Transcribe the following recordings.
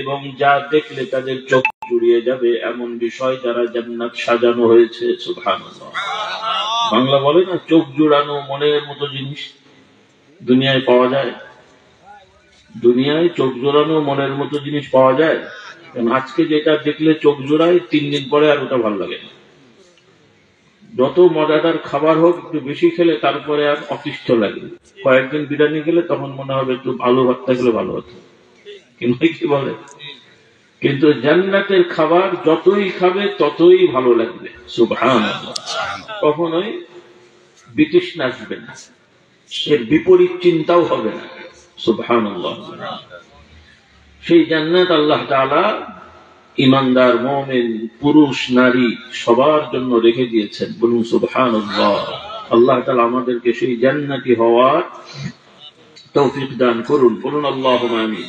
এবং যা দেখলে তাদের চোখ জুড়িয়ে যাবে এমন বিষয় দ্বারা জান্নাত সাজানো হয়েছে। সুবহানাল্লাহ। বাংলা বলে না, চোখ জুড়ানো মনের মতো জিনিস দুনিয়ায় পাওয়া যায়? দুনিয়ায় চোখ জোড়ানো মনের মতো জিনিস পাওয়া যায়? কারণ আজকে যেটা দেখলে চোখ জোড়ায় 3 দিন পরে আর ওটা ভালো লাগে না। যত মজাদার খাবার হোক একটু বেশি খেলে তারপরে আর অতিষ্ঠ লাগে। কয়েকদিন বিরিয়ানি খেলে তখন মনে হবে একটু আলু ভর্তা খেলে ভালো হতো, কিন্তু কি বলে, কিন্তু জান্নাতের খাবার যতই খাবে ততই ভালো লাগবে। সুবহানাল্লাহ। কখনোই বিতৃষ্ণা আসবে না, এর বিপরীত চিন্তাও হবে না। সুবহানাল্লাহ। সেই জান্নাত আল্লাহ তাআলা ইমানদার মুমিন পুরুষ নারী সবার জন্য রেখে দিয়েছেন। বলুন সুবহানাল্লাহ। আল্লাহ তাআলা আমাদেরকে সেই জান্নাতি হওয়ার তৌফিক দান করুন। বলুন আল্লাহুম্মা আমিন।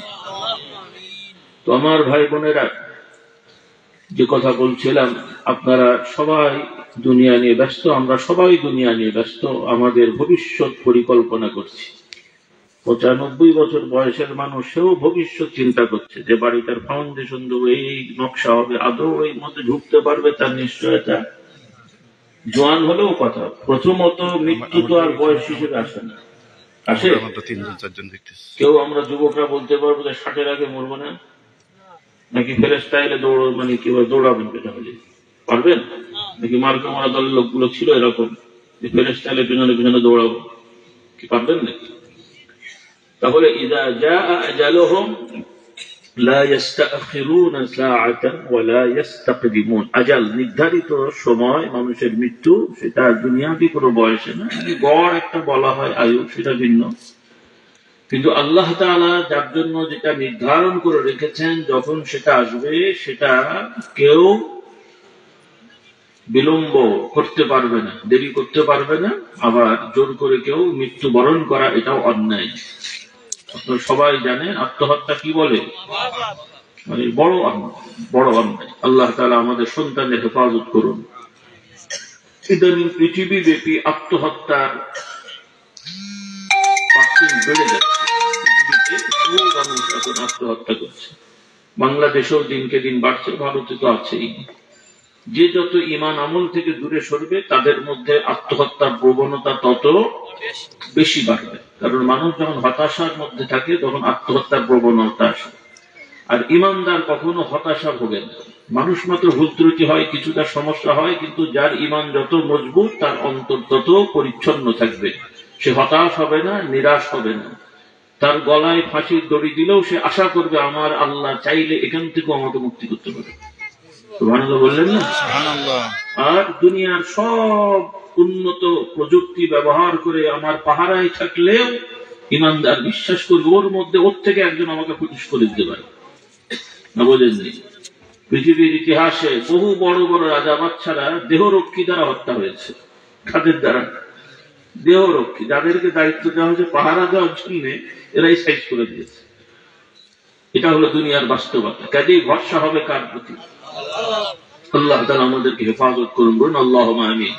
তো আমার ভাই বোনেরা, যে কথা বলছিলাম, আপনারা সবাই দুনিয়া নিয়ে ব্যস্ত, আমরা সবাই দুনিয়া নিয়ে ব্যস্ত, আমাদের ভবিষ্যৎ পরিকল্পনা করছি। 95 বছর বয়সের মানুষেও ভবিষ্যৎ চিন্তা করছে যে বাড়িটার ফাউন্ডেশন দেবো, এই নকশা হবে, আদৌ এই মধ্যে ঢুকতে পারবে তার নিশ্চয়তা। জোয়ান হলেও কথা, প্রথমত মৃত্যু তো আর বয়স হিসেবে আসে না, আসে। কেউ আমরা যুবকরা বলতে পারবো যে 60-এর আগে মরবো না, নাকি ফেরেশতা এলে দৌড়, মানে কি দৌড়াবেন পেছনে, পারবেন নাকি? মার্কা মারা দলের লোকগুলো ছিল এরকম যে ফেরেশতা এলে পেছনে পেছনে দৌড়াবো, কি পারবেন নাকি? তাহলে ইযা জাআ আজালুহুম লা ইস্তাখিরুনা সাআতান ওয়া লা ইস্তাকদিমুন। আজাল নির্ধারিত সময় মানুষের মৃত্যু, সেটা দুনিয়াবি কোনো বয়সে না, গড় একটা বলা হয় আয়ু, সেটা ভিন্ন। কিন্তু আল্লাহ তাআলা যার জন্য যেটা নির্ধারণ করে রেখেছেন, যখন সেটা আসবে সেটা কেউ বিলম্ব করতে পারবে না, দেরি করতে পারবে না। আবার জোর করে কেউ মৃত্যু বরণ করা, এটাও অন্যায়। আপনারা সবাই জানেন আত্মহত্যা কি বলে, মানে বড় অন্যায়। আল্লাহ তাআলা আমাদের সন্তানের হেফাজত করুন। ইদানিং পৃথিবী ব্যাপী আত্মহত্যার পার্সেন্ট বেড়ে যাচ্ছে। পৃথিবীতে বহু মানুষ এখন আত্মহত্যা করছে। বাংলাদেশেও দিনকে দিন বাড়ছে, ভারতে তো আছেই। যে যত ঈমান আমল থেকে দূরে সরবে তাদের মধ্যে আত্মহত্যার প্রবণতা তত বেশি বাড়বে। কারণ মানুষ যখন হতাশার মধ্যে থাকে তখন আত্মহত্যার প্রবণতা আসে। আর ঈমানদার কখনো হতাশা ভোগে না। মানুষ মাত্র ভুল ত্রুটি হয়, কিছুটা সমস্যা হয়, কিন্তু যার ঈমান যত মজবুত তার অন্তর তত পরিচ্ছন্ন থাকবে। সে হতাশ হবে না, নিরাশ হবে না। তার গলায় ফাঁসির দড়ি দিলেও সে আশা করবে আমার আল্লাহ চাইলে এখান থেকেও আমাকে মুক্তি করতে পারে। সুবহানাল্লাহ বললেন না? আর দুনিয়ার সব উন্নত প্রযুক্তি ব্যবহার করে আমার পাহারায় থাকলেও ঈমানদার বিশ্বাস করবে ওর থেকে একজন আমাকে প্রতিশ করে দিতে পারে না। বোঝেননি? পৃথিবীর ইতিহাসে বহু বড় বড় রাজা বাদশারা দেহরক্ষী দ্বারা হত্যা হয়েছে। কাদের দ্বারা? দেহরক্ষী, যাদেরকে দায়িত্ব দেওয়া হয়েছে পাহারা দেওয়ার জন্য, এরাই সাইজ করে দিয়েছে। এটা হলো দুনিয়ার বাস্তবতা। কাজেই ভরসা হবে কার প্রতি? আল্লাহ তাআলা আমাদেরকে হেফাজত করুন। বলুন আল্লাহুম্মা আমিন।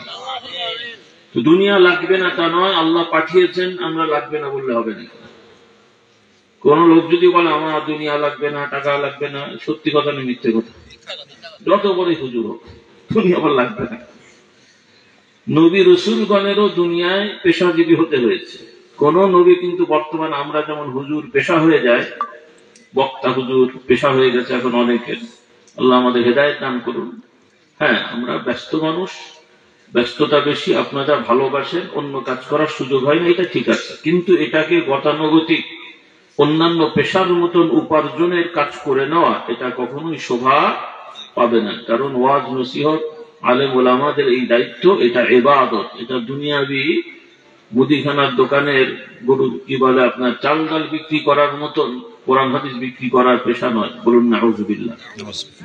তো দুনিয়া লাগবে না তা নয়, আল্লাহ পাঠিয়েছেন, আমরা লাগবে না বললে হবে না। কোন লোক যদি বলে আমার দুনিয়া লাগবে না, টাকা লাগবে না, সত্যি কথা না মিথ্যে কথা? যত বড়ই হুজুর হোক, দুনিয়া আবার লাগবে না। নবী রাসূলগণেরও দুনিয়ায় পেশাজীবী হতে হয়েছে। কোন নবী কিন্তু বর্তমান আমরা যেমন হুজুর পেশা হয়ে যায়, বক্তা হুজুর পেশা হয়ে গেছে এখন অনেকের, আল্লাহ আমাদের হেদায়েত দান করুন। হ্যাঁ, আমরা ব্যস্ত মানুষ, ব্যস্ততা বেশি, আপনারা ভালোবাসেন, অন্য কাজ করার সুযোগ হয় না, এটা ঠিক আছে। কিন্তু এটাকে গতানুগতিক অন্যান্য পেশার মতন উপার্জনের কাজ করে নেওয়া, এটা কখনোই শোভা পাবে না। কারণ ওয়াজ নসিহত আলেম ওলামাদের এই দায়িত্ব, এটা ইবাদত। এটা দুনিয়াবি মুদিখানার দোকানের গরু কি বলে আপনার চাল ডাল বিক্রি করার মতন কোরআন হাদিস বিক্রি করার পেশা নয়। বলুন নাউযুবিল্লাহ।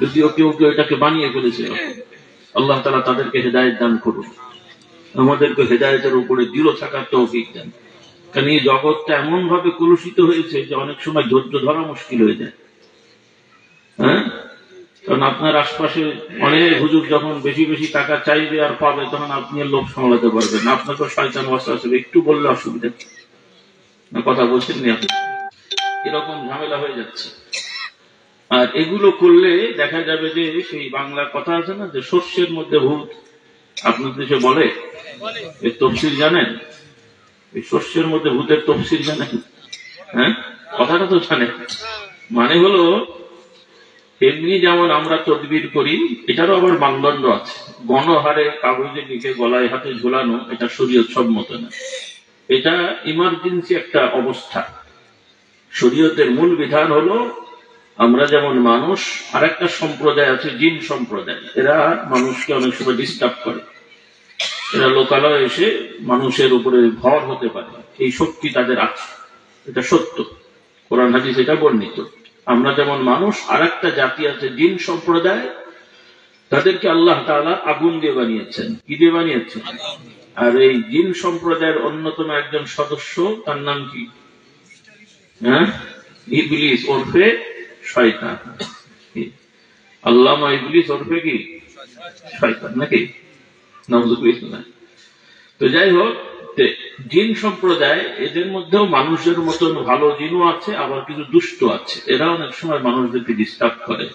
যদিও কেউ কেউ এটাকে বানিয়ে ফেলেছে। আল্লাহ তাআলা তাদেরকে হেদায়েত দান করুন, আমাদেরকে হেদায়েতের উপরে দৃঢ় থাকার তৌফিক দেন। কারণ এই জগৎটা এমন ভাবে কলুষিত হয়েছে যে অনেক সময় ধৈর্য ধরা মুশকিল হয়ে যায়। হ্যাঁ, কারণ আপনার আশপাশে অনেক হুজুর যখন বেশি বেশি টাকা চাইবে আর পাবে, তখন আপনি লোভ সামলাতে পারবেন না। আপনাকে শয়তান ওয়াসওয়াসা একটু বললে অসুবিধা না, কথা বলছেন নি আপনি? এরকম ঝামেলা হয়ে যাচ্ছে। আর এগুলো করলে দেখা যাবে যে সেই বাংলা কথা আছে না যে শস্যের মধ্যে ভূত, আপনার দেশে বলে, এই তফসির জানেন? এই শস্যের মধ্যে ভূতের তফসির জানেন? হ্যাঁ, কথাটা তো জানেন। মানে হলো এমনি যেমন আমরা তদবির করি, এটারও আবার মানদণ্ড আছে। গণহারে কাগজে লিখে গলায় হাতে ঝোলানো এটা শরীয়ত সম্মত না, এটা ইমার্জেন্সি একটা অবস্থা। শরীয়তের মূল বিধান হলো আমরা যেমন মানুষ, আর একটা সম্প্রদায় আছে জিন সম্প্রদায়, এরা মানুষকে অনেক সময় ডিস্টার্ব করে, এরা লোকালয়ে এসে মানুষের উপরে ভর হতে পারে, এই শক্তি তাদের আছে, এটা সত্য, কোরআন হাদিস এটা বর্ণিত। আমরা যেমন মানুষ, আর একটা জাতি আছে জিন সম্প্রদায়, তাদেরকে আল্লাহ তাআলা আগুন দিয়ে বানিয়েছেন। কি দিয়ে বানিয়েছেন? আর এই জিন সম্প্রদায়ের অন্যতম একজন সদস্য, তার নাম কি? হ্যাঁ, ইবলিস ওরফে শয়তান। আল্লামা ইবলিস ওরফে কি শয়তান নাকি? নাউযুবিল্লাহ। তো যাই হোক, জিন সম্প্রদায়, এদের মধ্যেও মানুষের মতন ভালো জিনও আছে, আবার কিছু দুষ্ট আছে, এরা অনেক সময় মানুষদেরকে ডিস্টার্ব করে।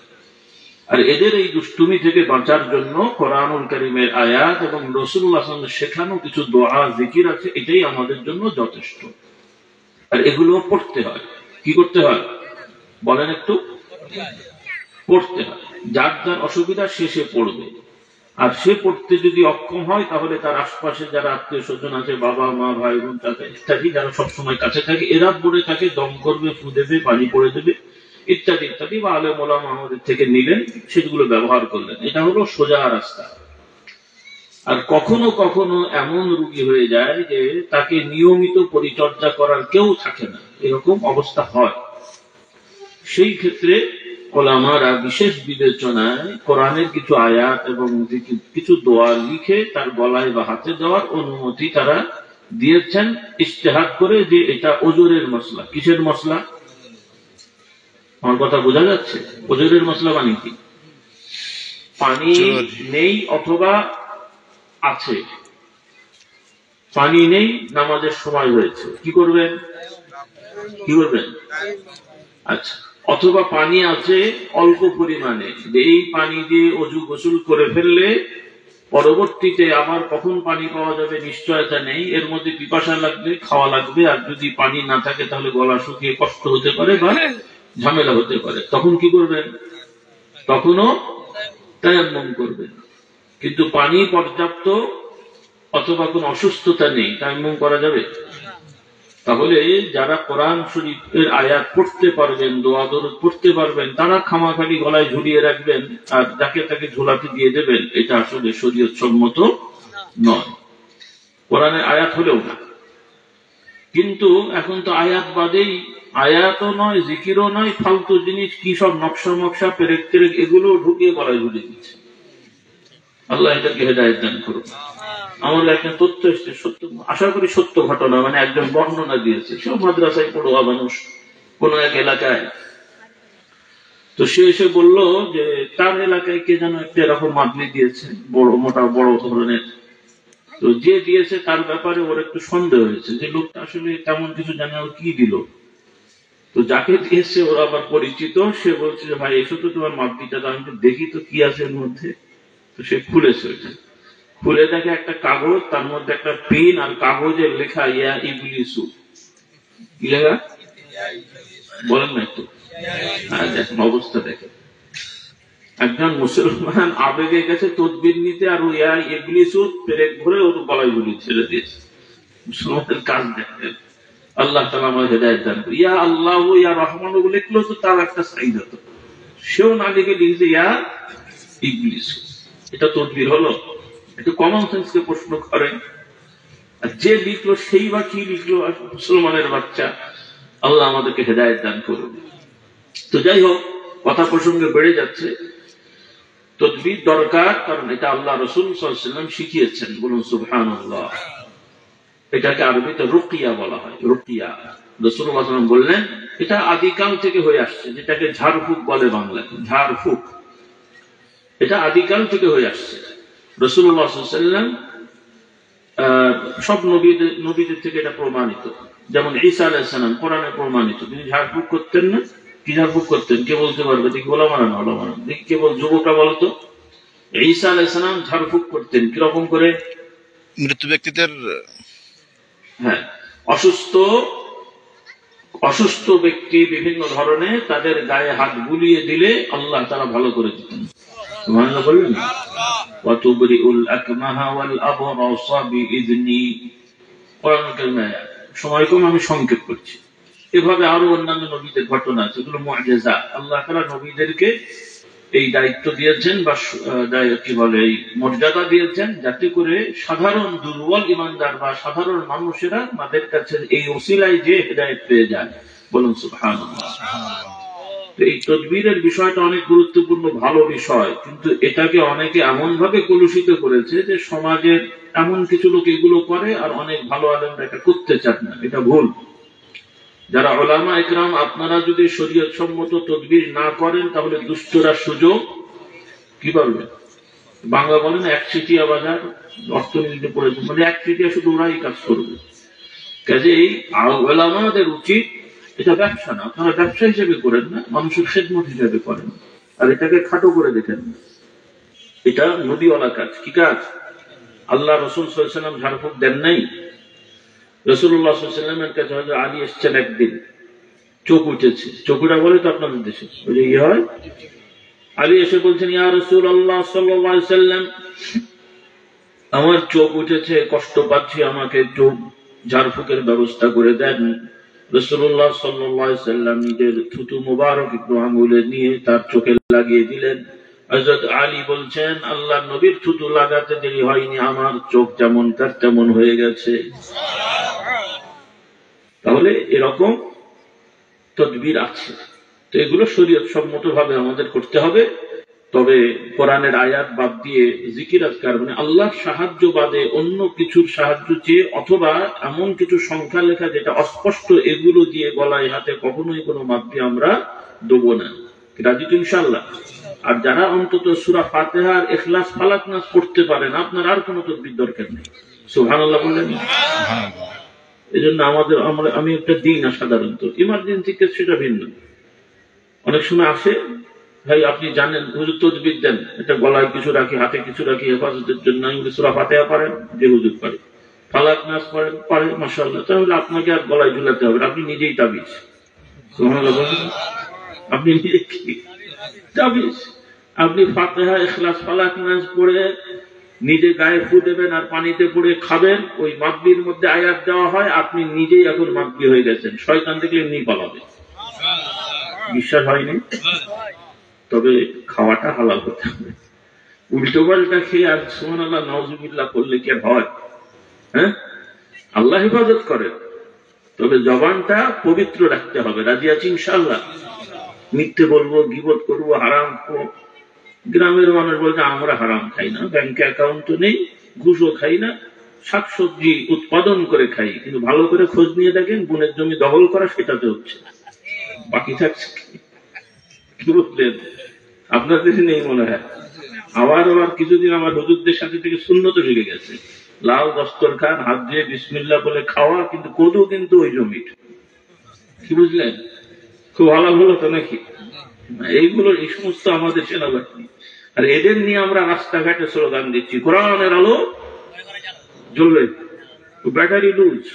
আর এদের এই দুষ্টুমি থেকে বাঁচার জন্য কোরআনুল কারীমের আয়াত এবং রাসূলুল্লাহ সাল্লাল্লাহু আলাইহি ওয়াসাল্লাম শেখানো কিছু দোয়া জিকির আছে, এটাই আমাদের জন্য যথেষ্ট। আর এগুলো পড়তে হয়। কি করতে হয় বলেন একটু? পড়তে হয়। যার যার অসুবিধা সে পড়বে। আর সে পড়তে যদি অক্ষম হয়, তাহলে তার আশপাশে যারা আত্মীয় স্বজন আছে, বাবা মা ভাই বোন চাচা ইত্যাদি, যারা সবসময় কাছে থাকে, এরা পড়ে তাকে দম করবে, ফু দেবে, পানি পড়ে দেবে ইত্যাদি ইত্যাদি, বা আলেম ওলামা আমাদের থেকে নিলেন, সেগুলো ব্যবহার করলেন। এটা হলো সোজা রাস্তা। আর কখনো কখনো এমন রোগী হয়ে যায় যে তাকে নিয়মিত পরিচর্যা করার কেউ থাকে না, এরকম অবস্থা হয়। সেই ক্ষেত্রে ওলামারা বিশেষ বিবেচনায় কোরআনের কিছু আয়াত এবং কিছু দোয়া লিখে তার গলায় বা হাতে দেওয়ার অনুমতি তারা দিয়েছেন, ইজতিহাদ করে, যে এটা ওজরের মসলা। কিসের মসলা? আমার কথা বোঝা যাচ্ছে? ওজরের মসলা মানে কি? পানি নেই অথবা আছে, পানি নেই, নামাজের সময় হয়েছে, কি করবেন? কি করবেন? আচ্ছা, অথবা পানি আছে অল্প পরিমাণে, এই পানি দিয়ে অজু গোসল করে ফেললে পরবর্তীতে আবার কখন পানি পাওয়া যাবে নিশ্চয়তা নেই, এর মধ্যে পিপাসা লাগবে, খাওয়া লাগবে, আর যদি পানি না থাকে তাহলে গলা শুকিয়ে কষ্ট হতে পারে বা ঝামেলা হতে পারে। তখন কি করবেন? তখনও তায়াম্মুম করবেন। কিন্তু পানি পর্যাপ্ত অথবা কোন অসুস্থতা নেই, তায়াম্মুম করা যাবে? তাহলে যারা কোরআন শরীফের আয়াত পড়তে পারবেন, দোয়া দরুদ পড়তে পারবেন, তারা খামাখালি গলায় ঝুলিয়ে রাখবেন আর যাকে তাকে ঝোলাতে দিয়ে দেবেন, এটা আসলে শরীয়ত সম্মত নয়, কোরআনের আয়াত হলেও না। কিন্তু এখন তো আয়াত বাদেই, আয়াতও নয়, জিকিরও নয়, ফালতু জিনিস কি সব নকশা মকশা পেরেক টেরেক এগুলো ঢুকিয়ে গলায় ঝুলিয়ে দিচ্ছে। আল্লাহ এটাকে হেদায়েত দান করুন। আমাদের একটা তথ্য এসছে, সত্য, আশা করি সত্য ঘটনা, মানে একজন বর্ণনা দিয়েছে, সেও মাদ্রাসায় পড়ুয়া মানুষ কোন এক এলাকায়। তো সে এসে বলল যে তার এলাকায় কে যেন একটা এরকম মাদলি দিয়েছে, বড় মোটা বড় ধরনের। তো যে দিয়েছে তার ব্যাপারে ওর একটু সন্দেহ হয়েছে যে লোকটা আসলে তেমন কিছু জানে, ও কি দিল। তো যাকে দিয়েছে ওরা আবার পরিচিত, সে বলছে যে ভাই এসো তো তোমার মাদলিটা, আমি দেখি তো কি আছে এর মধ্যে। তো সে খুলেছে, ওইটা খুলে দেখে একটা কাগজ, তার মধ্যে একটা পেন আর কাগজের লেখা ইয়া ইবলিসু। কি লেখা বলেন না একটু? দেখেন অবস্থা, দেখেন একজন মুসলমান আবেগে গেছে তদবির নিতে, আর ইয়া ইবলিসু পেরেক ভরে ওর গলায় গুলি ছেড়ে দিয়েছে। মুসলমানের কাজ দেখেন। আল্লাহ তাআলা আমাদের হেদায়েত দান করুন। ইয়া আল্লাহ ইয়া রহমান লিখলো তো তার একটা সাইড হতো, সেও না লিখে লিখেছে ইয়া ইবলিসু। এটা তদবির হলো? একটু কমন সেন্সকে প্রশ্ন করেন। আর যে লিখলো সেই বা কি লিখলো? মুসলমানের বাচ্চা। আল্লাহ আমাদেরকে হেদায়েত দান করুন। তো যাই হোক, কথা প্রসঙ্গে বেড়ে যাচ্ছে। তদবির দরকার, কারণ এটা আল্লাহ রাসূল সাল্লাল্লাহু আলাইহি ওয়াসাল্লাম শিখিয়েছেন। বলুন সুবহানাল্লাহ। এটাকে আরবিতে রুকিয়া বলা হয়। রুকিয়া রাসূলুল্লাহ সাল্লাল্লাহু আলাইহি ওয়াসাল্লাম বললেন, এটা আদিকাল থেকে হয়ে আসছে, যেটাকে ঝাড়ফুঁক বলে বাংলায়, ঝাড়ফুঁক। এটা আদিকাল থেকে হয়ে আসছে। রাসূলুল্লাহ সাল্লাল্লাহু আলাইহি ওয়াসাল্লাম সব নবীদের থেকে এটা প্রমাণিত। যেমন ঈসা আলাইহিস সালাম কোরআনে প্রমাণিত, তিনি ঝাড়ফুঁক করতেন না, কি ঝাড়ফুঁক করতেন? কে বলতে পারবে? দেখি ওলা মারান, ওলা মারান দেখি, কে বল, যুবকরা বলতো। ঈসা আলাইহিস সালাম ঝাড়ফুঁক করতেন কিরকম করে? মৃত্যু ব্যক্তিদের, হ্যাঁ, অসুস্থ ব্যক্তি বিভিন্ন ধরনের তাদের গায়ে হাত বুলিয়ে দিলে আল্লাহ তারা ভালো করে দিতেন। সুবহানাল্লাহ বললেন। ওয়াতুবরিউল আকমাহা ওয়াল আবরাসা বিইذনি। কোরআনুল কারীমে, সময় কম, আমি সংক্ষেপ করছি। এভাবে আরো অন্যান্য নবীদের ঘটনা আছে, এগুলো মুআজিজা। আল্লাহ তাআলা নবীদেরকে এই দায়িত্ব দিয়েছেন বা কি বলে, এই মর্যাদা দিয়েছেন, যাতে করে সাধারণ দুর্বল ইমানদার বা সাধারণ মানুষেরা তাদের কাছে এই ওসিলায় যে হেদায়েত পেয়ে যায়। বলুন সুবহানাল্লাহ। এই তদবিরের বিষয়টা অনেক গুরুত্বপূর্ণ, ভালো বিষয়, কিন্তু এটাকে অনেকে এমন ভাবে কলুষিত করেছে যে সমাজের এমন কিছু লোক এগুলো করে আর অনেক ভালো আলেমরা এটা করতে চান না। এটা ভুল। যারা উলামা ইকরাম, আপনারা যদি শরীয়ত সম্মত তদবির না করেন তাহলে দুষ্টরা সুযোগ কি পারবে? বাংলা বলেন একচিটিয়া বাজার, অর্থনীতিতে পড়েছে, মানে একচিটিয়া শুধু ওরাই কাজ করবে। কাজেই উলামাদের উচিত, এটা ব্যবসা না, আপনারা ব্যবসা হিসেবে করেন না, মানুষের খেদমত হিসেবে করেন, আর এটাকে খাটো করে দেখেন না। এটা নবীওয়ালা কাজ। কি কাজ? আল্লাহ রাসূল সাল্লাল্লাহু আলাইহি ওয়াসাল্লাম ঝাড়ফুঁক দেন নাই। রাসূলুল্লাহ সাল্লাল্লাহু আলাইহি ওয়াসাল্লামের কাছে হযরত আলী এসেছেন একদিন, চোখ উঠেছে, চোখটা বলে তো আপনাদের দেশে ওই যে ইয়ে হয়। আলী এসে বলছেন, ইয়া রাসূলুল্লাহ সাল্লাল্লাহু আলাইহি ওয়াসাল্লাম, আমার চোখ উঠেছে, কষ্ট পাচ্ছি, আমাকে একটু ঝাড়ফুঁকের ব্যবস্থা করে দেন। রাসূলুল্লাহ সাল্লাল্লাহু আলাইহি ওয়াসাল্লাম নিজের থুতু মুবারক একটু আঙ্গুলে নিয়ে তার চোখে লাগিয়ে দিলেন। হযরত আলী বলছেন, আল্লাহর নবীর থুতু লাগাতে দেরি হয়নি, আমার চোখ যেমন তার তেমন হয়ে গেছে। তাহলে এরকম তদবির আছে, তো এগুলো শরীয়ত সম্মত ভাবে আমাদের করতে হবে। তবে কোরআনের আয়াত বাদ দিয়ে জিকির আজকার, মানে আল্লাহর সাহায্য বাদে অন্য কিছুর সাহায্য চেয়ে, অথবা এমন কিছু সংখ্যা লেখা যেটা অস্পষ্ট, এগুলো দিয়ে গলায় হাতে কখনোই কোনো মাধ্যমে আমরা দেবো না। রাজি তো ইনশাআল্লাহ? আর যারা অন্তত সূরা ফাতিহা আর ইখলাস ফালাক নাস পড়তে পারেন, আপনার আর কোনো তদবির দরকার নেই। সুবহানাল্লাহ বললেন। এই জন্য আমি একটা দিই না, সাধারণত ইমার্জেন্সি কেস সেটা ভিন্ন। অনেক সময় আসে, ভাই আপনি জানেন হুজুর তদবির দেন, এটা গলায় কিছু রাখি, হাতে কিছু রাখি হেফাজতের জন্য। আমি সূরা ফাতিহা পারেন? যে হুজুর পারে। ফালাক নাস পারেন? পারে, মাশাআল্লাহ। তাহলে আপনাকে আর গলায় ঝুলাতে হবে, আপনি নিজেই তাবিজ। সুবহানাল্লাহ বলেন। আপনি নিজে কি তাবিজ? আপনি ফাতিহা ইখলাস ফালাক নাস পড়ে নিজে গায়ে ফু দেবেন আর পানিতে পড়ে খাবেন। ওই মাগবির মধ্যে আয়াত দেওয়া হয়, আপনি নিজেই এখন মাগবি হয়ে গেছেন, শয়তান দেখলে এমনি পালাবে। বিশ্বাস হয়নি? তবে খাওয়াটা হালাল হতে হবে। উল্টো পাল্টা খেয়ে আর সুবহানাল্লাহ নাউজুবিল্লাহ করলে কি হয়? হ্যাঁ, আল্লাহ হেফাজত করেন, তবে জবানটা পবিত্র রাখতে হবে। রাজি আছি ইনশাআল্লাহ? মিথ্যে বলবো, গীবত করবো, হারাম খাবো। গ্রামের মানুষ বলছে আমরা হারাম খাই না, ব্যাংকে অ্যাকাউন্টও নেই, ঘুষও খাই না, শাকসবজি উৎপাদন করে খাই, কিন্তু ভালো করে খোঁজ নিয়ে দেখেন বোনের জমি দখল করা সেটাতে হচ্ছে, বাকি থাকছে কি বুঝলেন? আপনাদের নেই মনে হয়। আবার কিছুদিন আমার হুজুরদের সাথে থেকে সুন্নত শিখে গেছে, লাউ দস্তরখান, হাত দিয়ে বিসমিল্লাহ বলে খাওয়া, কিন্তু কোদও কিন্তু ওই জমি। কি বুঝলেন? খুব ভালো হলো তো নাকি? এইগুলো, এই সমস্ত আমাদের সেনাবাহিনী, আর এদের নিয়ে আমরা রাস্তাঘাটে স্লোগান দিচ্ছি কোরআনের আলো জ্বলবে। ব্যাটারি লুজ,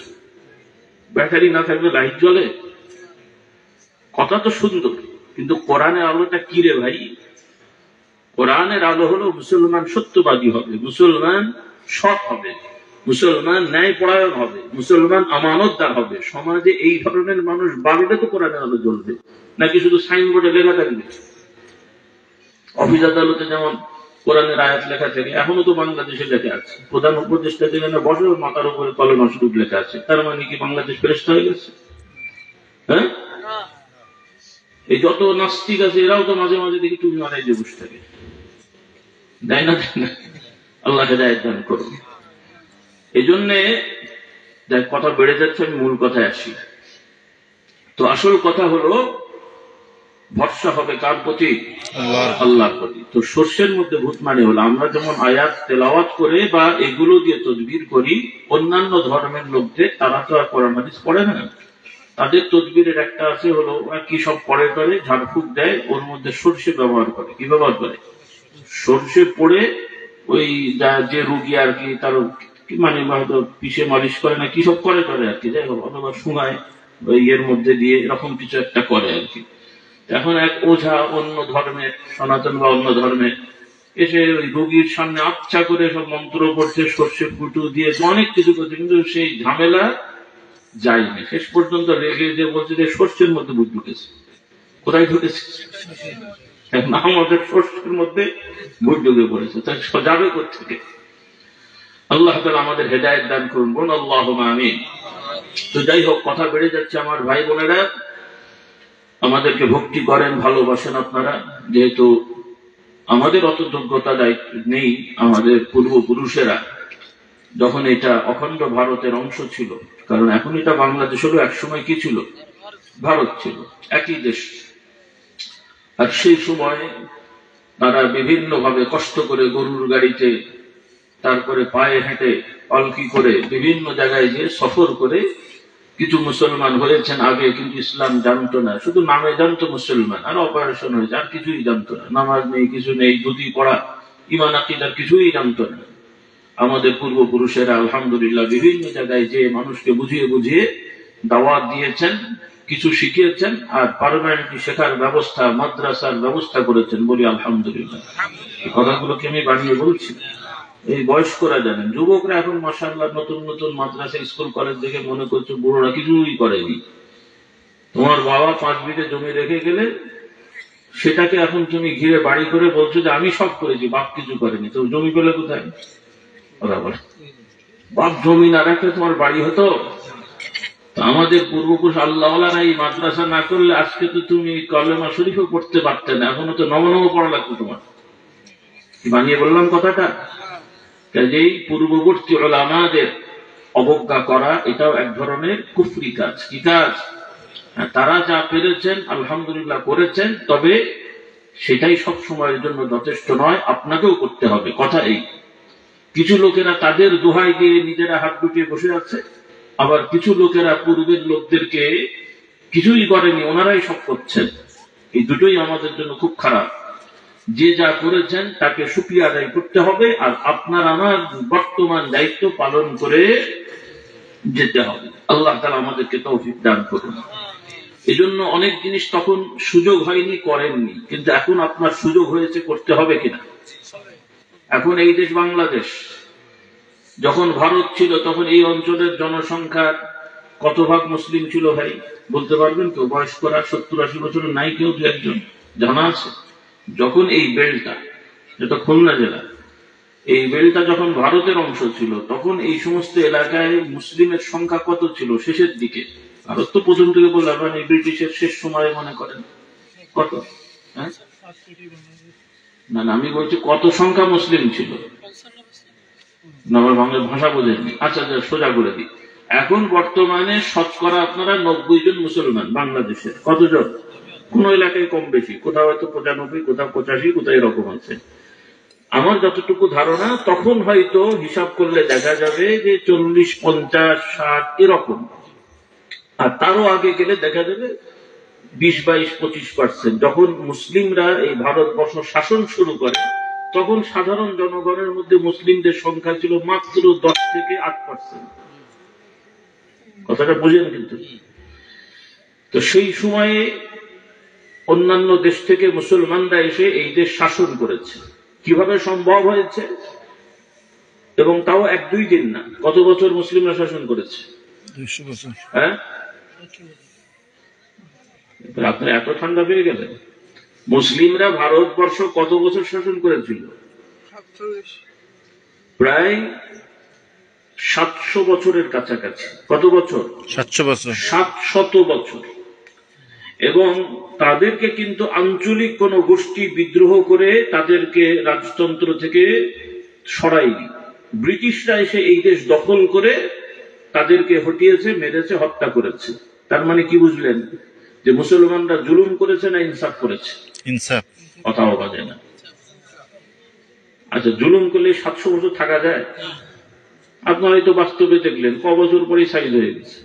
ব্যাটারি না থাকলে লাইট জ্বলে? কথা তো সুন্দর, কিন্তু কোরআনের আলোটা কি রে ভাই? কোরআনের আলো হলো মুসলমান সত্যবাদী হবে, মুসলমান সৎ হবে, মুসলমান ন্যায় পরায়ণ হবে, মুসলমান আমানতদার হবে। সমাজে এই ধরনের মানুষ বাড়লে তো কোরআনের আলো জ্বলবে, নাকি শুধু সাইনবোর্ডে লেখা থাকবে? অফিস আদালতে যেমন কোরআনের আয়াত লেখা থাকে, এখনো তো বাংলাদেশে লেখা আছে, প্রধান উপদেষ্টা যেখানে বসে মাথার উপরে কলমা শরীফ লেখা আছে, তার মানে কি বাংলাদেশ ফেরেশতা হয়ে গেছে? হ্যাঁ, এই যত নাস্তিক আছে এরাও তো মাঝে মাঝে দেখি টুপি মাথায় দিয়ে বসে থাকে, দেয় না? আল্লাহ হেদায়েত দান করুন। এই জন্যে কথা বেড়ে যাচ্ছে, আমি মূল কথায় আসি। তো আসল কথা হলো ভরসা হবে কার প্রতি? আল্লাহর প্রতি। তো সর্ষের মধ্যে ভূত মানে হলো, আমরা যেমন আয়াত তেলাওয়াত করে বা এগুলো দিয়ে তদবির করি, অন্যান্য ধর্মের লোকদের, তারা তো আর কোরআন হাদিস পড়ে না, তাদের তদবিরের একটা আছে হলো কি সব পরে করে ঝাড়ফুঁক দেয়, ওর মধ্যে সর্ষে ব্যবহার করে। কি ব্যবহার করে? সর্ষে পড়ে ওই যে রুগী আর কি তার মানে হয়তো পিষে মালিশ করে না কি সব করে আর কি, যাই হোক, অথবা শুঙায় ওই এর মধ্যে দিয়ে এরকম কিছু একটা করে আর কি। এখন এক ওঝা অন্য ধর্মের, সনাতন বা অন্য ধর্মের, এসে ওই রোগীর সামনে আচ্ছা করে সব মন্ত্র পড়ছে, সর্ষে ফুটু দিয়ে অনেক কিছু করছে, কিন্তু সেই ঝামেলা যায়নি। শেষ পর্যন্ত রেগে যে বলছে যে সর্ষের মধ্যে ভূত ঢুকেছে। কোথায় ঢুকেছে? আমাদের সর্ষের মধ্যে ভূত ঢুকে পড়েছে। তাই যাবে কোথেকে? আল্লাহ তাআলা আমাদের হেদায়েত দান করুন, বলুন আল্লাহুম্মা আমিন। তো যাই হোক, কথা বেড়ে যাচ্ছে। আমার ভাই বোনেরা, আমাদেরকে ভক্তি করেন, ভালোবাসেন আপনারা, যেহেতু আমাদের অত যোগ্যতা দায়িত্ব নেই। আমাদের পূর্বপুরুষেরা যখন এটা অখণ্ড ভারতের অংশ ছিল, কারণ এখন এটা বাংলাদেশ হলো, একসময় কি ছিল? ভারত ছিল, একই দেশ। আর সেই সময় তারা বিভিন্ন ভাবে কষ্ট করে গরুর গাড়িতে, তারপরে পায়ে হেঁটে, পালকি করে বিভিন্ন জায়গায় গিয়ে সফর করে কিছু মুসলমান হয়েছেন আগে, কিন্তু ইসলাম জানতো না, শুধু নামে জানতো মুসলমান, আর অপারেশন হয়েছে, আর কিছুই জানতো না। নামাজ নেই, কিছু নেই, ধুতি পড়া, ঈমান আকীদার কিছুই জানতো না। আমাদের পূর্বপুরুষেরা আলহামদুলিল্লাহ বিভিন্ন জায়গায় যে মানুষকে বুঝিয়ে বুঝিয়ে দাওয়াত দিয়েছেন, কিছু শিখিয়েছেন, আর পার্মানেন্টলি শেখার ব্যবস্থা, মাদ্রাসার ব্যবস্থা করেছেন। বলি আলহামদুলিল্লাহ। এই কথাগুলোকে আমি বানিয়ে বলছি, এই বয়স্করা জানেন। যুবকরা এখন মাশাআল্লাহ নতুন নতুন মাদ্রাসা, স্কুল, কলেজ দেখে মনে করছে বুড়োরা কিছুই করেনি। তোমার বাবা 5 বিঘে জমি রেখে গেলে সেটাকে এখন তুমি ঘিরে বাড়ি করে বলছো যে আমি সব করেছি, বাপ কিছু করেনি। তো জমি পেলে কোথায়? বাপ জমি না রাখলে তোমার বাড়ি হতো? আমাদের পূর্বপুরুষ আল্লাহওয়ালারা এই মাদ্রাসা না করলে আজকে তো তুমি কলেমা শরীফও পড়তে পারতে না, এখনো তো নব নব পড়া লাগতো তোমার। বানিয়ে বললাম কথাটা? কাজেই পূর্ববর্তী উলামাদের অবজ্ঞা করা এটাও এক ধরনের কুফরি কাজ। কি কাজ? তারা যা পেরেছেন আলহামদুলিল্লাহ করেছেন, তবে সেটাই সব সময়ের জন্য যথেষ্ট নয়, আপনাকেও করতে হবে। কথা এই, কিছু লোকেরা তাদের দোহাই দিয়ে নিজেরা হাত গুটিয়ে বসে আছে, আবার কিছু লোকেরা পূর্বের লোকদেরকে কিছুই করেনি, ওনারাই সব করছেন। এই দুটোই আমাদের জন্য খুব খারাপ। যে যা করেছেন তাকে শুকরিয়া আদায় করতে হবে, আর আপনার আমার বর্তমান দায়িত্ব পালন করে যেতে হবে। আল্লাহ তাআলা আমাদেরকে তৌফিক দান করুন। এজন্য অনেক জিনিস তখন সুযোগ হয়নি, করেননি, কিন্তু এখন আপনার সুযোগ হয়েছে, করতে হবে কিনা? এখন এই দেশ বাংলাদেশ, যখন ভারত ছিল তখন এই অঞ্চলের জনসংখ্যার কত ভাগ মুসলিম ছিল ভাই বলতে পারবেন কেউ? বয়স্করা 70-80 বছরের নাই কেউ? 2-1 জানা আছে? যখন এই বেলটা, যেটা খুলনা জেলা, এই বেলটা যখন ভারতের অংশ ছিল, তখন এই সমস্ত এলাকায় মুসলিমের সংখ্যা কত ছিল শেষের দিকে? ভারত তো প্রথম থেকে বললাম, মানে ব্রিটিশের শেষ সময়ে মনে করেন কত? না না, আমি বলছি কত সংখ্যা মুসলিম ছিল? না, আমার বাংলার ভাষা বোঝেননি। আচ্ছা, সোজা করে দিই। এখন বর্তমানে শতকরা আপনারা 90 জন মুসলমান বাংলাদেশের। কতজন? কোন এলাকায় কম বেশি, কোথাও হয়তো 95, কোথাও 85, কোথাও এরকম আছে। আমার যতটুকু ধারণা, তখন হয়তো হিসাব করলে দেখা যাবে যে 40, 50, 60 এরকম। আর তারও আগে গেলে দেখা যাবে 20, 22, 25%। যখন মুসলিমরা এই ভারতবর্ষ শাসন শুরু করে, তখন সাধারণ জনগণের মধ্যে মুসলিমদের সংখ্যা ছিল মাত্র 10 থেকে 8%। কথাটা বুঝেন কিন্তু। তো সেই সময়ে অন্যান্য দেশ থেকে মুসলমানরা এসে এই দেশ শাসন করেছে। কিভাবে সম্ভব হয়েছে? এবং তাও 1-2 দিন না, কত বছর মুসলিমরা শাসন করেছে? 200 বছর। হ্যাঁ, আপনারা এত ঠান্ডা পেয়ে গেলেন। মুসলিমরা ভারতবর্ষ কত বছর শাসন করেছিল? প্রায় 700 বছরের কাছাকাছি। কত বছর? 700 বছর। 700 বছর। এবং তাদেরকে কিন্তু আঞ্চলিক কোন গোষ্ঠী বিদ্রোহ করে তাদেরকে রাজতন্ত্র থেকে সরায়নি। ব্রিটিশরা এসে এই দেশ দখল করে তাদেরকে হটিয়েছে, মেরেছে, হত্যা করেছে। তার মানে কি বুঝলেন? যে মুসলমানরা জুলুম করেছে না ইনসাফ করেছে? ইনসাফ। কথাও বাজে না। আচ্ছা, জুলুম করলে 700 বছর থাকা যায়? আপনারাই তো বাস্তবে দেখলেন, ক বছর পরেই সাইজ হয়ে গেছে।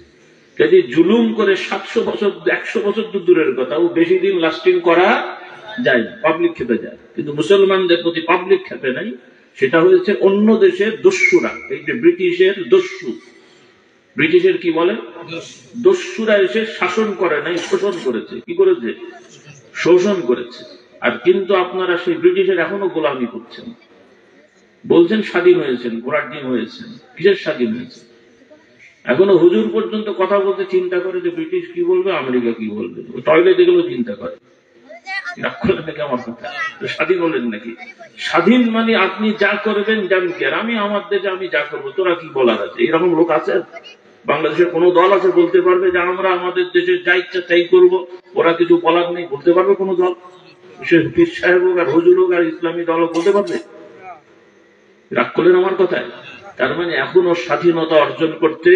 যদি জুলুম করে 700 বছর 100 বছর তো দূরের কথা, ও বেশি দিন লাস্টিং করা যায় না, পাবলিক খেপে যায়। কিন্তু মুসলমানদের প্রতি পাবলিক খেপে নাই, সেটা হয়েছে অন্য দেশের দস্যুরা। এই যে ব্রিটিশের দস্যু, ব্রিটিশের কি বলে দস্যুরা এসে শাসন করে নাই, শোষণ করেছে। কি করেছে? শোষণ করেছে। আর কিন্তু আপনারা সেই ব্রিটিশের এখনো গোলামি করছেন, বলছেন স্বাধীন হয়েছেন, ঘোড়ার ডিম হয়েছেন। কিসের স্বাধীন হয়েছে? এখনো হুজুর পর্যন্ত কথা বলতে চিন্তা করে যে ব্রিটিশ কি বলবে, আমেরিকা কি বলবে, টয়লেটে গেলেও চিন্তা করে। আমার কথা স্বাধীন হলেন নাকি? স্বাধীন মানে আপনি যা করবেন জানকে, আর আমি আমার দেশে আমি যা করবো, তোরা কি বলার আছে? এরকম লোক আছে বাংলাদেশের? কোন দল আছে বলতে পারবে যে আমরা আমাদের দেশে যা ইচ্ছা তাই করবো, ওরা কিছু বলার নেই? বলতে পারবে কোন দল? সে পীর সাহেব হোক আর হুজুর হোক আর ইসলামী দল বলতে পারবে? রাগ করলেন আমার কথায়? তার মানে এখনো স্বাধীনতা অর্জন করতে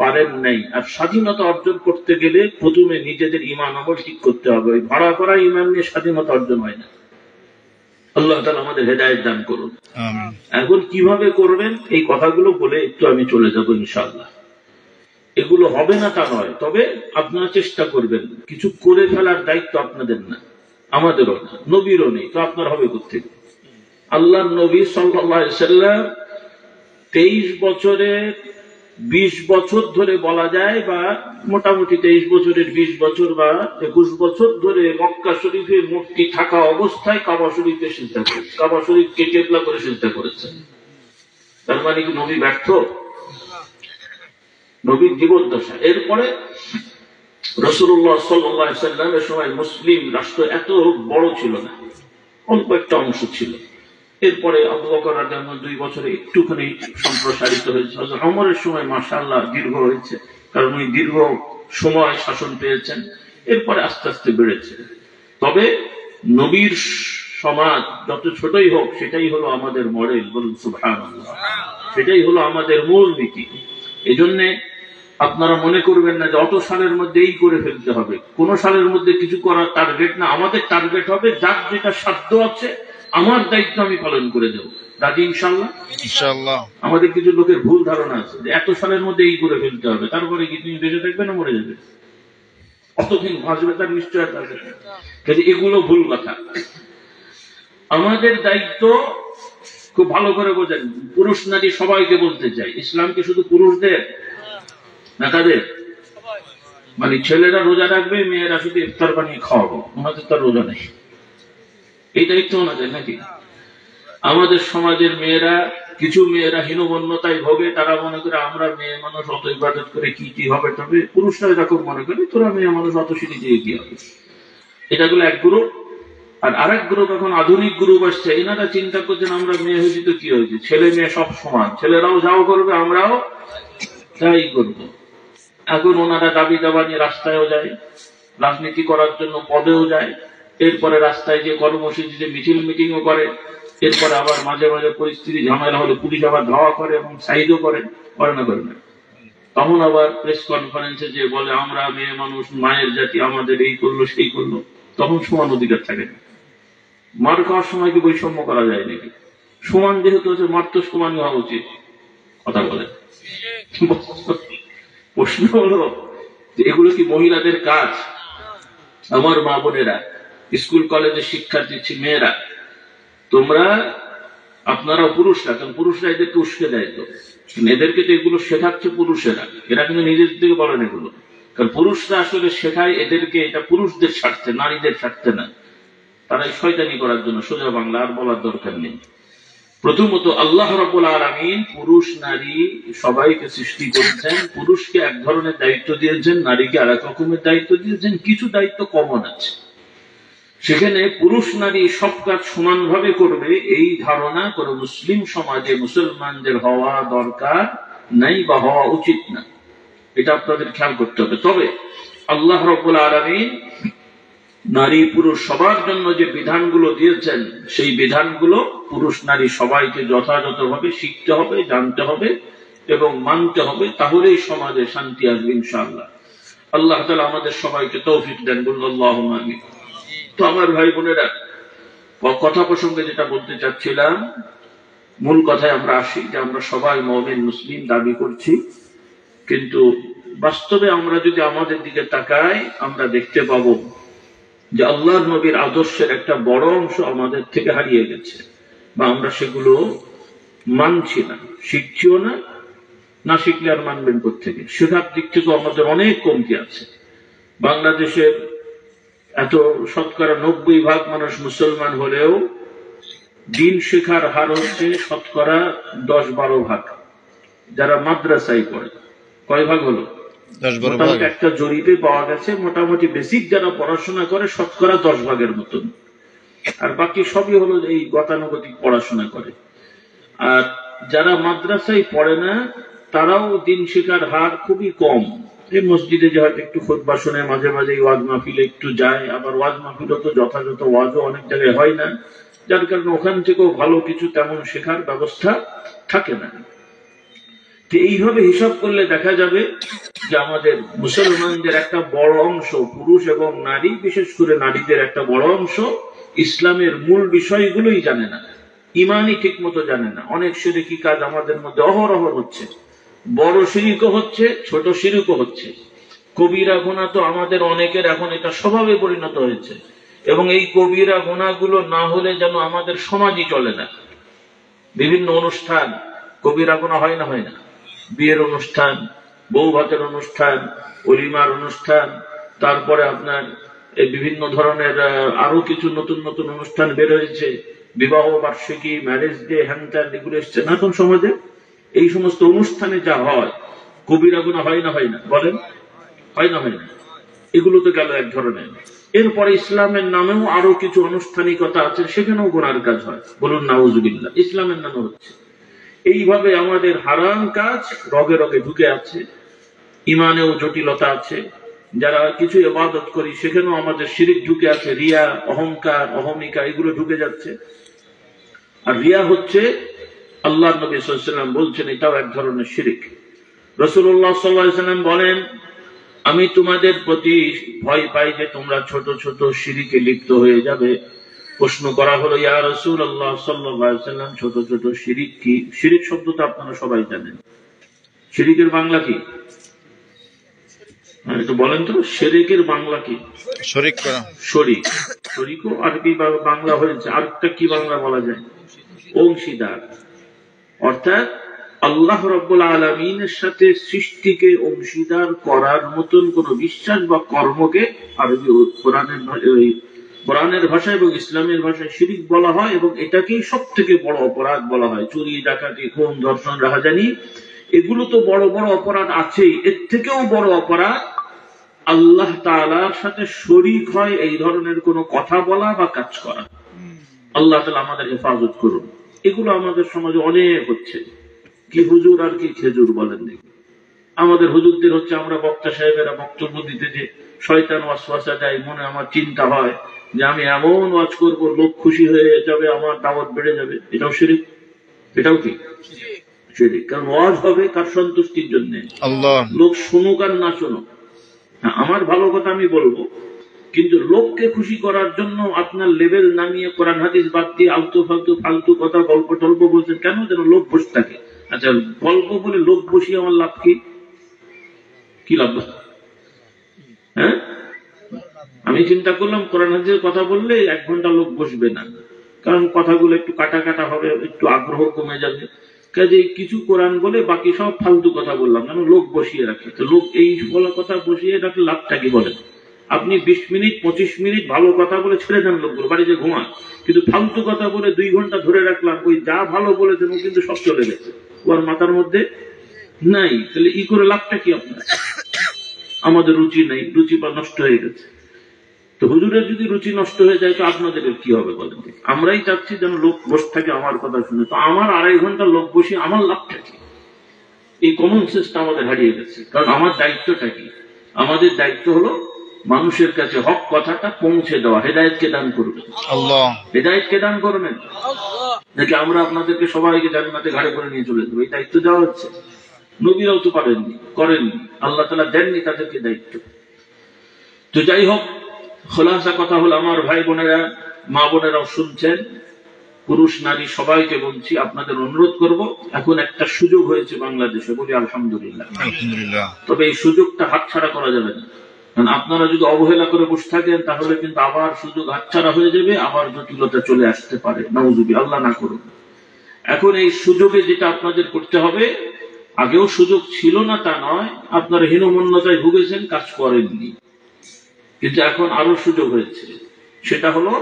পারেন নাই। আর স্বাধীনতা অর্জন করতে গেলে প্রথমে নিজেদের ঈমান আমল ঠিক করতে হবে। ওই ভাড়া করা ঈমান নিয়ে স্বাধীনতা অর্জন হয় না। আল্লাহ তাআলা আমাদের হেদায়েত দান করুন। এখন কিভাবে করবেন এই কথাগুলো বলে একটু আমি চলে যাব ইনশাআল্লাহ। এগুলো হবে না তা নয়, তবে আপনারা চেষ্টা করবেন। কিছু করে ফেলার দায়িত্ব আপনাদের না, আমাদেরও না, নবীরও নেই, তো আপনার হবে কোত্থেকে? আল্লাহর নবী সাল্লাল্লাহু আলাইহি ওয়াসাল্লাম 23 বছরে 20 বছর ধরে বলা যায়, বা মোটামুটি 23 বছরের 20 বছর বা 21 বছর ধরে মক্কা শরীফে মূর্তি থাকা অবস্থায় কাবা শরীফে সিজদা করেছে, কাবা শরীফকে কিবলা করে সিজদা করেছেন। তার মানে কি নবী ব্যর্থ? নবীর জীবদ্দশা। এরপরে রাসূলুল্লাহ সাল্লাল্লাহু আলাইহি ওয়াসাল্লামের সময় মুসলিম রাষ্ট্র এত বড় ছিল না, অল্প একটা অংশ ছিল। এরপরে আবু বকর রাদিয়াল্লাহু 2 বছরে একটুখানি সম্প্রসারিত হয়েছে। হযরত ওমরের সময় মাশাআল্লাহ দীর্ঘ হয়েছে, কারণ উনি দীর্ঘ সময় শাসন পেয়েছেন। এরপরে আস্তে আস্তে বেড়েছে। তবে নবীর সমাজ যত ছোটই হোক, সেটাই হলো আমাদের মডেল। বলুন সুবহানাল্লাহ। সেটাই হলো আমাদের মূল নীতি। এজন্য আপনারা মনে করবেন না যে অত সালের মধ্যে এই করে ফেলতে হবে। কোন সালের মধ্যে কিছু করার টার্গেট না। আমাদের টার্গেট হবে যার যেটা সাধ্য আছে, আমার দায়িত্ব আমি পালন করে দেবো। রাজি ইনশাআল্লাহ? ইনশাআল্লাহ। আমাদের কিছু লোকের ভুল ধারণা আছে যে এত সালের মধ্যে এই করে ফেলতে হবে, তারপরে কি তুমি বেঁচে থাকবে না মরে যাবে? অতদিন ভাসবে তার নিশ্চয়তা আছে? এগুলো ভুল কথা। আমাদের দায়িত্ব খুব ভালো করে বোঝেন। পুরুষ নারী সবাইকে বলতে চাই, ইসলাম কি শুধু পুরুষদের না তাদের? মানে ছেলেরা রোজা রাখবে, মেয়েরা শুধু ইফতার বানিয়ে খাওয়াবো, ওনাদের তার রোজা নেই, এই দায়িত্ব ওনাদের নাকি? আমাদের সমাজের মেয়েরা, কিছু মেয়েরা হীনমন্যতায় ভোগে, তারা মনে করে আমরা মেয়ে মানুষ অত ইবাদত করে কি হবে। তবে পুরুষরা এরকম মনে করে তোরা মেয়ে মানুষ অত সিঁড়ি দিয়ে কি হবে। এটা গুলো এক গ্রুপ। আর আরেক গ্রুপ, এখন আধুনিক গ্রুপ আসছে, এনারা চিন্তা করছেন আমরা মেয়ে হয়েছি তো কি হয়েছে, ছেলে মেয়ে সব সমান, ছেলেরাও যাও করবে আমরাও তাই করব। এখন ওনারা দাবি দাবা নিয়ে রাস্তায়ও যায়, রাজনীতি করার জন্য পদেও যায়, এরপরে রাস্তায় যে কর্মসূচিতে মিছিল মিটিংও করে, এরপরে আবার মাঝে মাঝে পরিস্থিতি ঝামেলা হলে পুলিশ আবার ধাওয়া করে এবং সাইজও করে না। তখন আবার প্রেস কনফারেন্সে যে বলে আমরা মেয়ে মানুষ, মায়ের জাতি, আমাদের এই করলো সেই করলো। তখন সমান অধিকার থাকে না। মার খাওয়ার সময় কি বৈষম্য করা যায় নাকি? সমান যেহেতু আছে, মার তো সমানই হওয়া উচিত। কথা বলে। প্রশ্ন হলো যে এগুলো কি মহিলাদের কাজ? আমার মা বোনেরা, স্কুল কলেজের শিক্ষার্থী মেয়েরা, তোমরা, আপনারা পুরুষরা, কারণ পুরুষরা এদেরকে উস্কে দেয়, তো এদেরকে তো এগুলো শেখাচ্ছে পুরুষেরা, এরা কিন্তু নিজের থেকে বলেন এগুলো। কারণ পুরুষরা আসলে শেখায় এদেরকে, এটা পুরুষদের স্বার্থে, নারীদের স্বার্থে না। তারা শয়তানি করার জন্য, সোজা বাংলা আর বলার দরকার নেই। প্রথমত আল্লাহ রাব্বুল আলামিন পুরুষ নারী সবাইকে সৃষ্টি করেছেন। পুরুষকে এক ধরনের দায়িত্ব দিয়েছেন, নারীকে আরেক রকমের দায়িত্ব দিয়েছেন। কিছু দায়িত্ব কমন আছে, সেখানে পুরুষ নারী সব কাজ সমানভাবে করবে এই ধারণা কোন মুসলিম সমাজে মুসলমানদের হওয়া দরকার নাই বা হওয়া উচিত না। এটা আপনাদের খেয়াল করতে হবে। তবে আল্লাহ রাব্বুল আলামিন নারী পুরুষ সবার জন্য যে বিধানগুলো দিয়েছেন, সেই বিধানগুলো পুরুষ নারী সবাইকে যথাযথভাবে শিখতে হবে, জানতে হবে এবং মানতে হবে। তাহলেই সমাজে শান্তি আসবে ইনশাআল্লাহ। আল্লাহ তাআলা আমাদের সবাইকে তৌফিক দেন, বলুন আল্লাহুম্মা আমিন। তো আমার ভাই বোনেরা, কথা প্রসঙ্গে যেটা বলতে চাচ্ছিলাম, মূল কথায় আমরা আসি যে আমরা সবাই মুমিন মুসলিম দাবি করছি, কিন্তু বাস্তবে আমরা যদি আমাদের দিকে তাকাই, আমরা দেখতে পাবো যে আল্লাহর নবীর আদর্শের একটা বড় অংশ আমাদের থেকে হারিয়ে গেছে, বা আমরা সেগুলো মানছি না, শিখছিও না। না শিখলে আর মানবেন কোত্থেকে? শেখার দিক থেকে আমাদের অনেক কমতি আছে। বাংলাদেশের এত শতকরা 90% মানুষ মুসলমান হলেও দিন শেখার হার হচ্ছে শতকরা 10-12%। যারা মাদ্রাসায় পড়ে কয় ভাগ হলো? 10-12 ভাগ। একটা জরিপে পাওয়া গেছে মোটামুটি বেসিক যারা পড়াশোনা করে শতকরা 10 ভাগের মতন, আর বাকি সবই হলো এই গতানুগতিক পড়াশোনা করে। আর যারা মাদ্রাসায় পড়ে না তারাও দিন শেখার হার খুবই কম। এই মসজিদে যে হয়তো একটু খুতবা শুনে, মাঝে মাঝে ওয়াজ মাহফিলে একটু যায়, আবার ওয়াজ মাহফিলও তো যথাযথ ওয়াজও অনেক জায়গায় হয় না, যার কারণে ওখান থেকেও ভালো কিছু তেমন শেখার ব্যবস্থা থাকে না। তো এইভাবে হিসাব করলে দেখা যাবে যে আমাদের মুসলমানদের একটা বড় অংশ, পুরুষ এবং নারী, বিশেষ করে নারীদের একটা বড় অংশ ইসলামের মূল বিষয়গুলোই জানে না, ইমানই ঠিক মতো জানে না। অনেক শিরকি কাজ আমাদের মধ্যে অহরহ হচ্ছে, বড় শিরকও হচ্ছে, ছোট শিরকও হচ্ছে। কবিরা গুনাহ তো আমাদের অনেকের এখন এটা স্বভাবে পরিণত হয়েছে, এবং এই কবিরা গুনাহগুলো না হলে যেন আমাদের সমাজই চলে না। বিভিন্ন অনুষ্ঠান কবিরা গুনাহ হয় না? হয় না? বিয়ের অনুষ্ঠান, বউ ভাতের অনুষ্ঠান, ওলিমার অনুষ্ঠান, তারপরে আপনার এই বিভিন্ন ধরনের আরো কিছু নতুন নতুন অনুষ্ঠান বের হয়েছে, বিবাহ বার্ষিকী, ম্যারেজ ডে, হ্যান ত্যান, এগুলো এসছে না এখন সমাজে। এই সমস্ত অনুষ্ঠানে যা হয় কবিরা গুনাহ হয় না? হয় না? বলেন, হয় না? হয় না? এগুলো তো গেল এক ধরনের। এরপরে ইসলামের নামেও আরো কিছু আনুষ্ঠানিকতা আছে, সেখানেও গুনার কাজ হয়। বলুন নাউজুবিল্লাহ, ইসলামের নামে হচ্ছে। এইভাবে আমাদের হারাম কাজ রগে রগে ঢুকে আছে, ইমানেও জটিলতা আছে। যারা কিছু ইবাদত করি সেখানেও আমাদের শিরিক ঢুকে আছে, রিয়া, অহংকার, অহমিকা, এগুলো ঢুকে যাচ্ছে। আর রিয়া হচ্ছে, আল্লাহ নবী সাল্লাল্লাহু আলাইহি ওয়াসাল্লাম বলছেন, এটাও এক ধরনের শিরিক। রাসূলুল্লাহ সাল্লাল্লাহু আলাইহি ওয়াসাল্লাম বলেন, আমি তোমাদের প্রতি ভয় পাই যে তোমরা ছোট ছোট শিরিকে লিপ্ত হয়ে যাবে। প্রশ্ন করা হলো, ইয়া রাসূলুল্লাহ সাল্লাল্লাহু আলাইহি ওয়াসাল্লাম, ছোট ছোট শিরিক কি? শিরিক শব্দটা আপনারা সবাই জানেন। শিরিকের বাংলা কি? একটু বলেন তো, শিরিকের বাংলা কি? শরীক করা। শরিক। শরিকও আরবি বাংলা হয়েছে, আরেকটা কি বাংলা বলা যায়? অংশীদার। অর্থাৎ আল্লাহ রাব্বুল আলামিনের সাথে সৃষ্টিকে অংশীদার করার মতন কোন বিশ্বাস বা কর্মকে আরবি কোরআনের ভাষায় এবং ইসলামের ভাষায় শিরিক বলা হয়, এবং এটাকেই সব থেকে বড় অপরাধ বলা হয়। চুরি, ডাকাতি, খুন, ধর্ষণ, রাহাজানি, এগুলো তো বড় বড় অপরাধ আছেই, এর থেকেও বড় অপরাধ আল্লাহ তাআলার সাথে শরীক হয় এই ধরনের কোন কথা বলা বা কাজ করা। আল্লাহ তাআলা আমাদের হেফাজত করুন। এগুলো আমাদের সমাজে অনেক হচ্ছে। কি হুজুর আর কি খেজুর বলেন দেখি। আমাদের হুজুরদের হচ্ছে, আমরা বক্তা সাহেবেরা বক্তব্য দিতে যে শয়তান ওয়াসওয়াসা দেয়, মনে আমার চিন্তা হয় যে আমি এমন ওয়াজ করব লোক খুশি হয়ে যাবে, আমার দাওয়াত বেড়ে যাবে। এটাও শিরিক। এটাও কি শিরিক? কারণ ওয়াজ হবে কার সন্তুষ্টির জন্য? আল্লাহ। লোক শুনুক আর না শুনুক, আমার ভালো কথা আমি বলবো, কিন্তু লোককে খুশি করার জন্য আপনার লেভেল নামিয়ে কোরআন হাদিস বাদ দিয়ে আলতু ফালতু ফালতু কথা, গল্প টল্প বলছেন কেন? যেন লোক বসে থাকে। আচ্ছা, গল্প বলে লোক বসিয়ে আমার লাভ কি? কি লাভ? হ্যাঁ, আমি চিন্তা করলাম কোরআন হাদিসের কথা বললে 1 ঘন্টা লোক বসবে না, কারণ কথাগুলো একটু কাটা কাটা হবে, একটু আগ্রহ কমে যাবে। কাজে কিছু কোরআন বলে বাকি সব ফালতু কথা বললাম, কেন? লোক বসিয়ে রাখে। তো লোক এই বলা কথা বসিয়ে রাখলে লাভটা কি বলেন? আপনি 20 মিনিট 25 মিনিট ভালো কথা বলে ছেড়ে দেন, লোকগুলো বাড়িতে ঘুমান, কিন্তু ফালতু কথা বলে 2 ঘন্টা ধরে রাখলাম, ওই যা ভালো বলেছেন ও কিন্তু সব চলে গেছে, ওর মাথার মধ্যে নাই। তাহলে ই করে লাভটা কি আপনার? আমাদের রুচি নাই, রুচি নষ্ট হয়ে গেছে। তো হুজুরের যদি রুচি নষ্ট হয়ে যায় তো আপনাদের কি হবে বলেন? আমরাই চাচ্ছি যেন লোক বসে থাকে আমার কথা শুনে, তো আমার 2.5 ঘন্টা লোক বসে আমার লাভটা কি? এই কমন সেন্সটা আমাদের হারিয়ে গেছে। কারণ আমার দায়িত্বটা কি? আমাদের দায়িত্ব হলো মানুষের কাছে হক কথাটা পৌঁছে দেওয়া। হেদায়েতকে দান করবেন আল্লাহ। হেদায়েতকে দান করবেন নাকি আমরা আপনাদেরকে সবাইকে জান্নাতে ঘাড়ে করে নিয়ে চলে যাবো? এই দায়িত্ব দেওয়া হচ্ছে। নবীরাও তো পারেননি, করেননি, আল্লাহ তাআলা দেননি তাদেরকে দায়িত্ব। তো যাই হোক, খোলাসা কথা হলো, আমার ভাই বোনেরা, মা বোনেরাও শুনছেন, পুরুষ নারী সবাইকে বলছি, আপনাদের অনুরোধ করব, এখন একটা সুযোগ হয়েছে বাংলাদেশে, বলি আলহামদুলিল্লাহ। আলহামদুলিল্লাহ। তবে এই সুযোগটা হাতছাড়া করা যাবে না, কারণ আপনারা যদি অবহেলা করে বসে থাকেন তাহলে কিন্তু আবার সুযোগ হাতছাড়া হয়ে যাবে, আবার জটিলতা চলে আসতে পারে, নাউযুবিল্লাহ, আল্লাহ না করুন। এখন এই সুযোগে যেটা আপনাদের করতে হবে, আগেও সুযোগ ছিল না তা নয়, আপনারা হীনমন্যতায় ভুগেছেন, কাজ করেননি, কিন্তু এখন আরো সুযোগ হয়েছে। সেটা হলো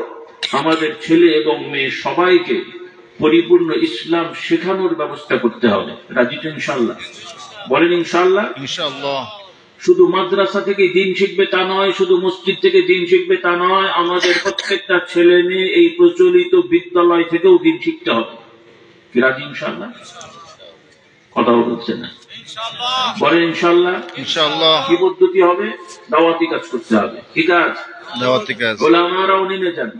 আমাদের ছেলে এবং মেয়ে সবাইকে পরিপূর্ণ ইসলাম শেখানোর ব্যবস্থা করতে হবে। রাজি তো ইনশাআল্লাহ? বলেন ইনশাআল্লাহ। ইনশাআল্লাহ। শুধু মাদ্রাসা থেকে দিন শিখবে তা নয়, শুধু মসজিদ থেকে দিন শিখবে তা নয়, আমাদের প্রত্যেকটা ছেলে মেয়ে এই প্রচলিত বিদ্যালয় থেকেও দিন শিখতে হবে। কি রাজি ইনশাআল্লাহ? কথা বলছে না, বলেন ইনশাআল্লাহ। ইনশাআল্লাহ। কি পদ্ধতি হবে? দাওয়াতি কাজ করতে হবে। কি কাজ? দাওয়াতি কাজ। ওলামারাও নেমে যান।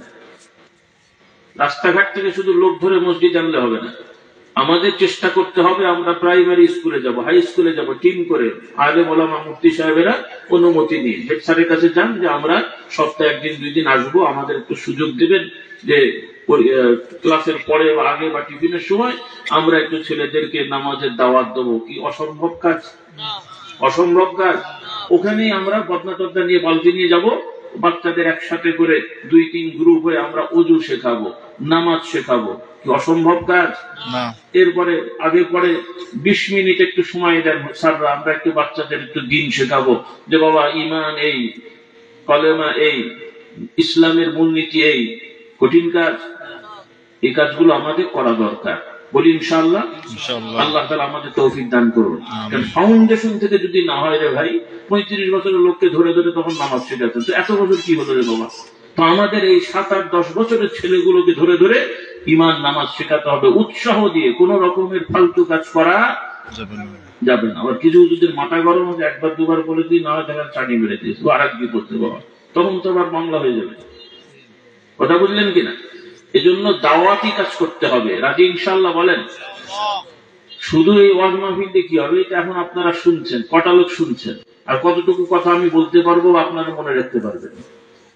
রাস্তাঘাট থেকে শুধু লোক ধরে মসজিদ আনলে হবে না, আমাদের চেষ্টা করতে হবে, আমরা প্রাইমারি স্কুলে যাব, হাই স্কুলে যাব, টিম করে আলেম ওলামা মুফতি সাহেবেরা অনুমতি নিয়ে হেড স্যারের কাছে যান যে আমরা সপ্তাহে একদিন দুই দিন আসবো, আমাদের একটু সুযোগ দেবেন যে ক্লাসের পরে বা আগে বা টিফিনের সময় আমরা একটু ছেলেদেরকে নামাজের দাওয়াত দেবো। কি অসম্ভব কাজ? অসম্ভব কাজ। ওখানেই আমরা বদনা টদনা নিয়ে বালতি নিয়ে যাব, বাচ্চাদের একসাথে করে 2-3 গ্রুপ হয়ে আমরা ওযু শেখাবো, নামাজ শেখাবো। কি অসম্ভব কাজ? না। এরপরে আগে পরে 20 মিনিট একটু সময় দেন স্যাররা, আমরা একটু বাচ্চাদের একটু দিন শেখাবো, যে বাবা ঈমান এই, কলেমা এই, ইসলামের মূলনীতি এই। কঠিন কাজ? এই কাজগুলো আমাদের করা দরকার, বলি ইনশাআল্লাহ। ইনশাআল্লাহ। আল্লাহ তাআলা আমাদের তৌফিক দান করুন। আমিন। কারণ ফাউন্ডেশন থেকে যদি না হয় রে ভাই, 35 বছরের লোককে ধরে ধরে তখন নামাজ শেখাচ্ছেন, তো এত বছর কি হলো রে বাবা? তো আমাদের এই 7-8-10 বছরের ছেলেগুলোকে ধরে ধরে ঈমান নামাজ শেখাতে হবে, উৎসাহ দিয়ে। কোন রকমের ফালতু কাজ করা যাবে না। আবার কিছু যদি মাথা গরম হচ্ছে, একবার দুবার বলে দিই, না হয় দেখা চাটি মেরে দিয়েছে, আর এক বিপদে বাবা, তখন তো আবার মামলা হয়ে যাবে। কথা বুঝলেন কিনা? এজন্য দাওয়াতি কাজ করতে হবে। রাজি ইনশাআল্লাহ? বলেন। শুধু এই ওয়াজ মাহফিল কি হবে? এটা এখন আপনারা শুনছেন, কটা লোক শুনছেন, আর কতটুকু কথা আমি বলতে পারবো আপনারা মনে রাখতে পারবেন,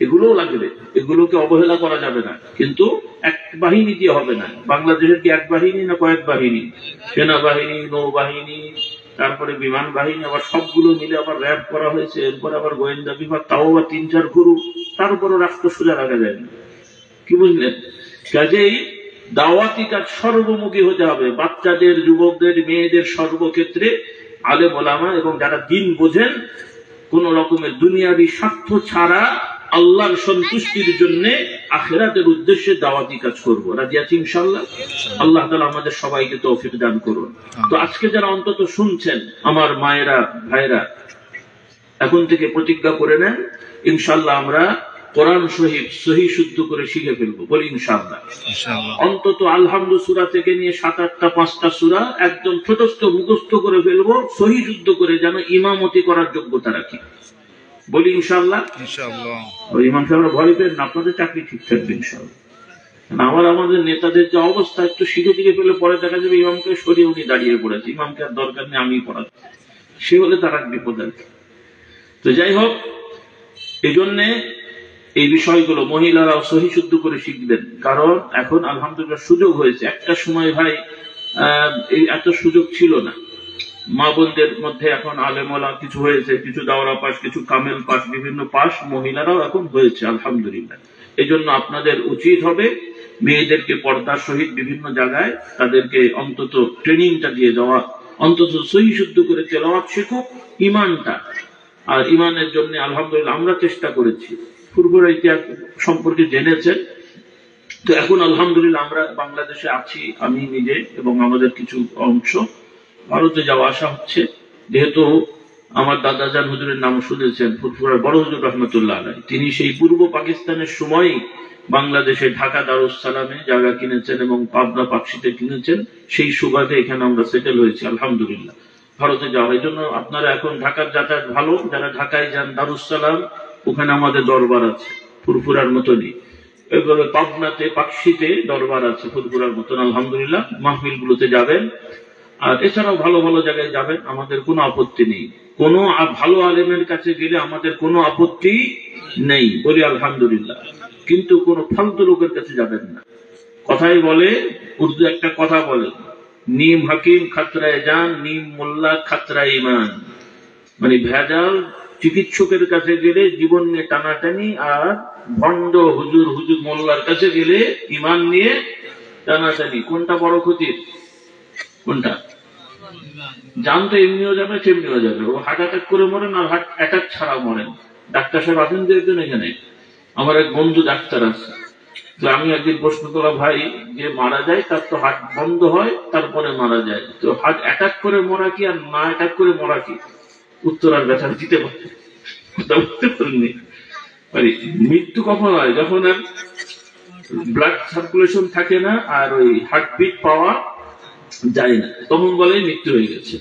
এগুলোও লাগবে, এগুলোকে অবহেলা করা যাবে না। কিন্তু এক বাহিনী দিয়ে হবে না। বাংলাদেশের কি এক বাহিনী না কয়েক বাহিনী? সেনাবাহিনী, নৌবাহিনী, তারপরে বিমান বাহিনী, আবার সবগুলো মিলে আবার র্যাব করা হয়েছে, এরপর আবার গোয়েন্দা বিভাগ, তাও আবার 3-4 গুরু, তারপরও রাষ্ট্র সোজা রাখা যায় না। কি বুঝলেন? কাজেই দাওয়াতি কাজ সর্বমুখী হতে হবে, বাচ্চাদের, যুবকদের, মেয়েদের, সর্বক্ষেত্রে আলেম ওলামা এবং যারা দিন বোঝেন, কোন রকমের দুনিয়াবি স্বার্থ ছাড়া আল্লাহর সন্তুষ্টির জন্য আখিরাতের উদ্দেশ্যে দাওয়াতি কাজ করবো। রাজি আছি ইনশাআল্লাহ? আল্লাহ তাআলা আমাদের সবাইকে তৌফিক দান করুন। তো আজকে যারা অন্তত শুনছেন, আমার মায়েরা, ভাইরা, এখন থেকে প্রতিজ্ঞা করে নেন, ইনশাআল্লাহ আমরা কোরআন শরীফ সহি শুদ্ধ করে শিখে ফেলবো, বলি ইনশাআল্লাহ। অন্তত আলহামদু সূরা থেকে নিয়ে 7-8টা 5টা সূরা একদম ছোটস্থ মুখস্থ করে ফেলবো, সহি শুদ্ধ করে, যেন ইমামতি করার যোগ্যতা রাখি, বলি ইনশাআল্লাহ। ইনশাআল্লাহ। ওই ইমাম সাহেবরা ভয় পেন না, আপনাদের চাকরি ঠিক থাকবে ইনশাআল্লাহ। আমাদের নেতাদের যে অবস্থা, একটু শিখে শিখে ফেলে পরে দেখা যাবে ইমামকে সরিয়ে উনি দাঁড়িয়ে পড়েছে, ইমামকে আর দরকার নেই, আমি পড়াচ্ছি, সে হলে তার এক বিপদ আর কি। তো যাই হোক, এই জন্যে এই বিষয়গুলো মহিলারাও সহি শুদ্ধ করে শিখবেন, কারণ এখন আলহামদুলিল্লাহ সুযোগ হয়েছে। একটা সময় ভাই এই এত সুযোগ ছিল না। মা বোনদের মধ্যে এখন আলেমওয়ালা কিছু হয়েছে, কিছু দাওরা পাস, কিছু কামেল পাস, বিভিন্ন পাস মহিলারাও এখন হয়েছে আলহামদুলিল্লাহ। এই জন্য আপনাদের উচিত হবে মেয়েদেরকে পর্দার সহিত বিভিন্ন জায়গায় তাদেরকে অন্তত ট্রেনিংটা দিয়ে দেওয়া, অন্তত সহি শুদ্ধ করে তেলাওয়াত শেখুক, ইমানটা। আর ইমানের জন্য আলহামদুলিল্লাহ আমরা চেষ্টা করেছি, ফুরফুরা ইতিহাস সম্পর্কে জেনেছেন। তো এখন আলহামদুলিল্লাহ আমরা বাংলাদেশে আছি, আমি নিজে এবং আমাদের কিছু অংশ ভারতে যাওয়া আসা হচ্ছে। যেহেতু আমার দাদাজান হুজুরের নাম শুনেছেন, ফুরফুরার বড় হুজুর রহমতুল্লাহ আলাইহি, তিনি সেই পূর্ব পাকিস্তানের সময় বাংলাদেশে ঢাকা দারুস সালামে জায়গা কিনেছেন এবং পাবনা পাকশিতে কিনেছেন। সেই সুবাদে এখানে আমরা সেটেল হয়েছি আলহামদুলিল্লাহ। ভারতে যাওয়া, এই জন্য আপনারা এখন ঢাকার যাতায়াত ভালো, যারা ঢাকায় যান দারুস সালাম, ওখানে আমাদের দরবার আছে ফুরফুরার মতনই। এভাবে পাবনাতে পাকশিতে দরবার আছে ফুরফুরার মতন আলহামদুলিল্লাহ। মাহফিল গুলোতে যাবেন, আর এছাড়াও ভালো ভালো জায়গায় যাবেন, আমাদের কোনো আপত্তি নেই। কোনো ভালো আলেমের কাছে গেলে আমাদের কোনো আপত্তি নেই, বলি আলহামদুলিল্লাহ। কিন্তু কোনো ফালতু লোকের কাছে যাবেন না, কথাই বলে, উর্দু একটা কথা বলে, নিম হাকিম খাতরায় যান, নিম মোল্লা খাতরায় ইমান। মানে ভেজাল চিকিৎসকের কাছে গেলে জীবন নিয়ে টানাটানি, আর ভণ্ড হুজুর হুজুর মোল্লার কাছে গেলে ইমান নিয়ে টানাটানি। কোনটা বড় ক্ষতির? কোনটা? জান তো এমনিও যাবে, তেমনিও যাবে। ও হার্ট অ্যাটাক করে মরেন আর হার্ট অ্যাটাক ছাড়া মরেন। ডাক্তার সাহেব আছেন যে একজন এখানে, আমার এক বন্ধু ডাক্তার আছে। তো আমি একদিন প্রশ্ন করলাম, ভাই যে মারা যায় তার তো হার্ট বন্ধ হয় তারপরে মারা যায়, তো হার্ট অ্যাটাক করে মরা কি আর না অ্যাটাক করে মরা কি? উত্তর আর ব্যথা দিতে পারেনি। মৃত্যু কখন হয়? যখন আর ব্লাড সার্কুলেশন থাকে না আর ওই হার্টবিট পাওয়া যায় না, তখন বলে মৃত্যু হয়ে গেছে।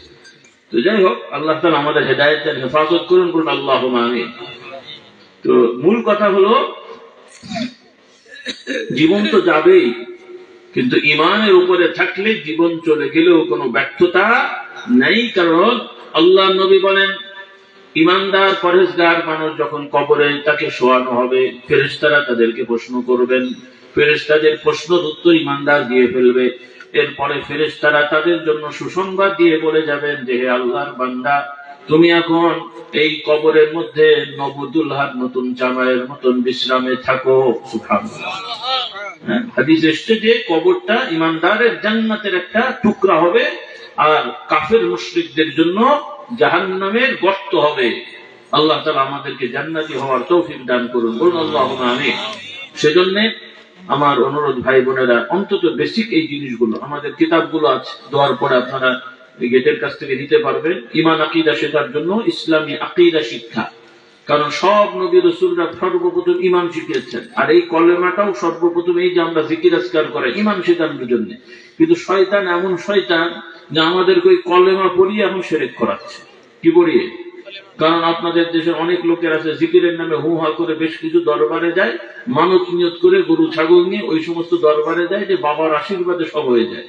তো যাই হোক, আল্লাহ তাআলা আমাদের হেদায়েত দেন, হেফাজত করুন, বলুন আল্লাহুম্মা আমিন। তো মূল কথা হলো, জীবন তো যাবেই, কিন্তু ইমানের উপরে থাকলে জীবন চলে গেলেও কোনো ব্যর্থতা নেই। কারণ আল্লাহ নবী বলেন, ইমানদার পরেশগার মানুষ যখন কবরে তাকে শোয়ানো হবে, ফেরেশতারা তাদেরকে প্রশ্ন করবেন, ফেরেশতাদের প্রশ্নের উত্তর ইমানদার দিয়ে ফেলবে। এরপরে ফেরেশতারা তাদের জন্য সুসংবাদ দিয়ে বলে যাবেন যে, হে আল্লাহর বান্দা, তুমি এখন এই কবরের মধ্যে নবদুলহার নতুন জামাইয়ের মতন বিশ্রামে থাকো। সুবহানাল্লাহ। হাদিস এসছে যে কবরটা ইমানদারের জান্নাতের একটা টুকরা হবে, আর কাফের মুশরিকদের জন্য জাহান্নামের গর্ত হবে। আল্লাহ তাআলা আমাদেরকে জান্নাতি হওয়ার তৌফিক দান করুন, বলুন আল্লাহুম্মা আমিন। সেজন্য আমার অনুরোধ, ভাই বোনেরা, অন্তত বেসিক এই জিনিসগুলো, আমাদের কিতাবগুলো আছে, দোয়ার পরে আপনারা গেটের কাছ থেকে নিতে পারবেন। ঈমান আকীদা শেখার জন্য ইসলামী আকীদা শিক্ষা, কারণ সব নবী রাসূলরা সর্বপ্রথম ঈমান শিখিয়েছেন, আর এই কলেমাটাও সর্বপ্রথম এই যে আমরা জিকির আজকার করে ঈমান শেখানোর জন্য। কিন্তু শয়তান এমন শয়তান যে আমাদেরকে ওই কলেমা পড়িয়ে এখন শিরক করাচ্ছে। কি পড়িয়ে? কারণ আপনাদের দেশে অনেক লোকের আছে জিকিরের নামে হু হা করে বেশ কিছু দরবারে যায়, মানত নিয়ত করে গরু ছাগল নিয়ে ওই সমস্ত দরবারে যায় যে বাবার আশীর্বাদে সব হয়ে যায়।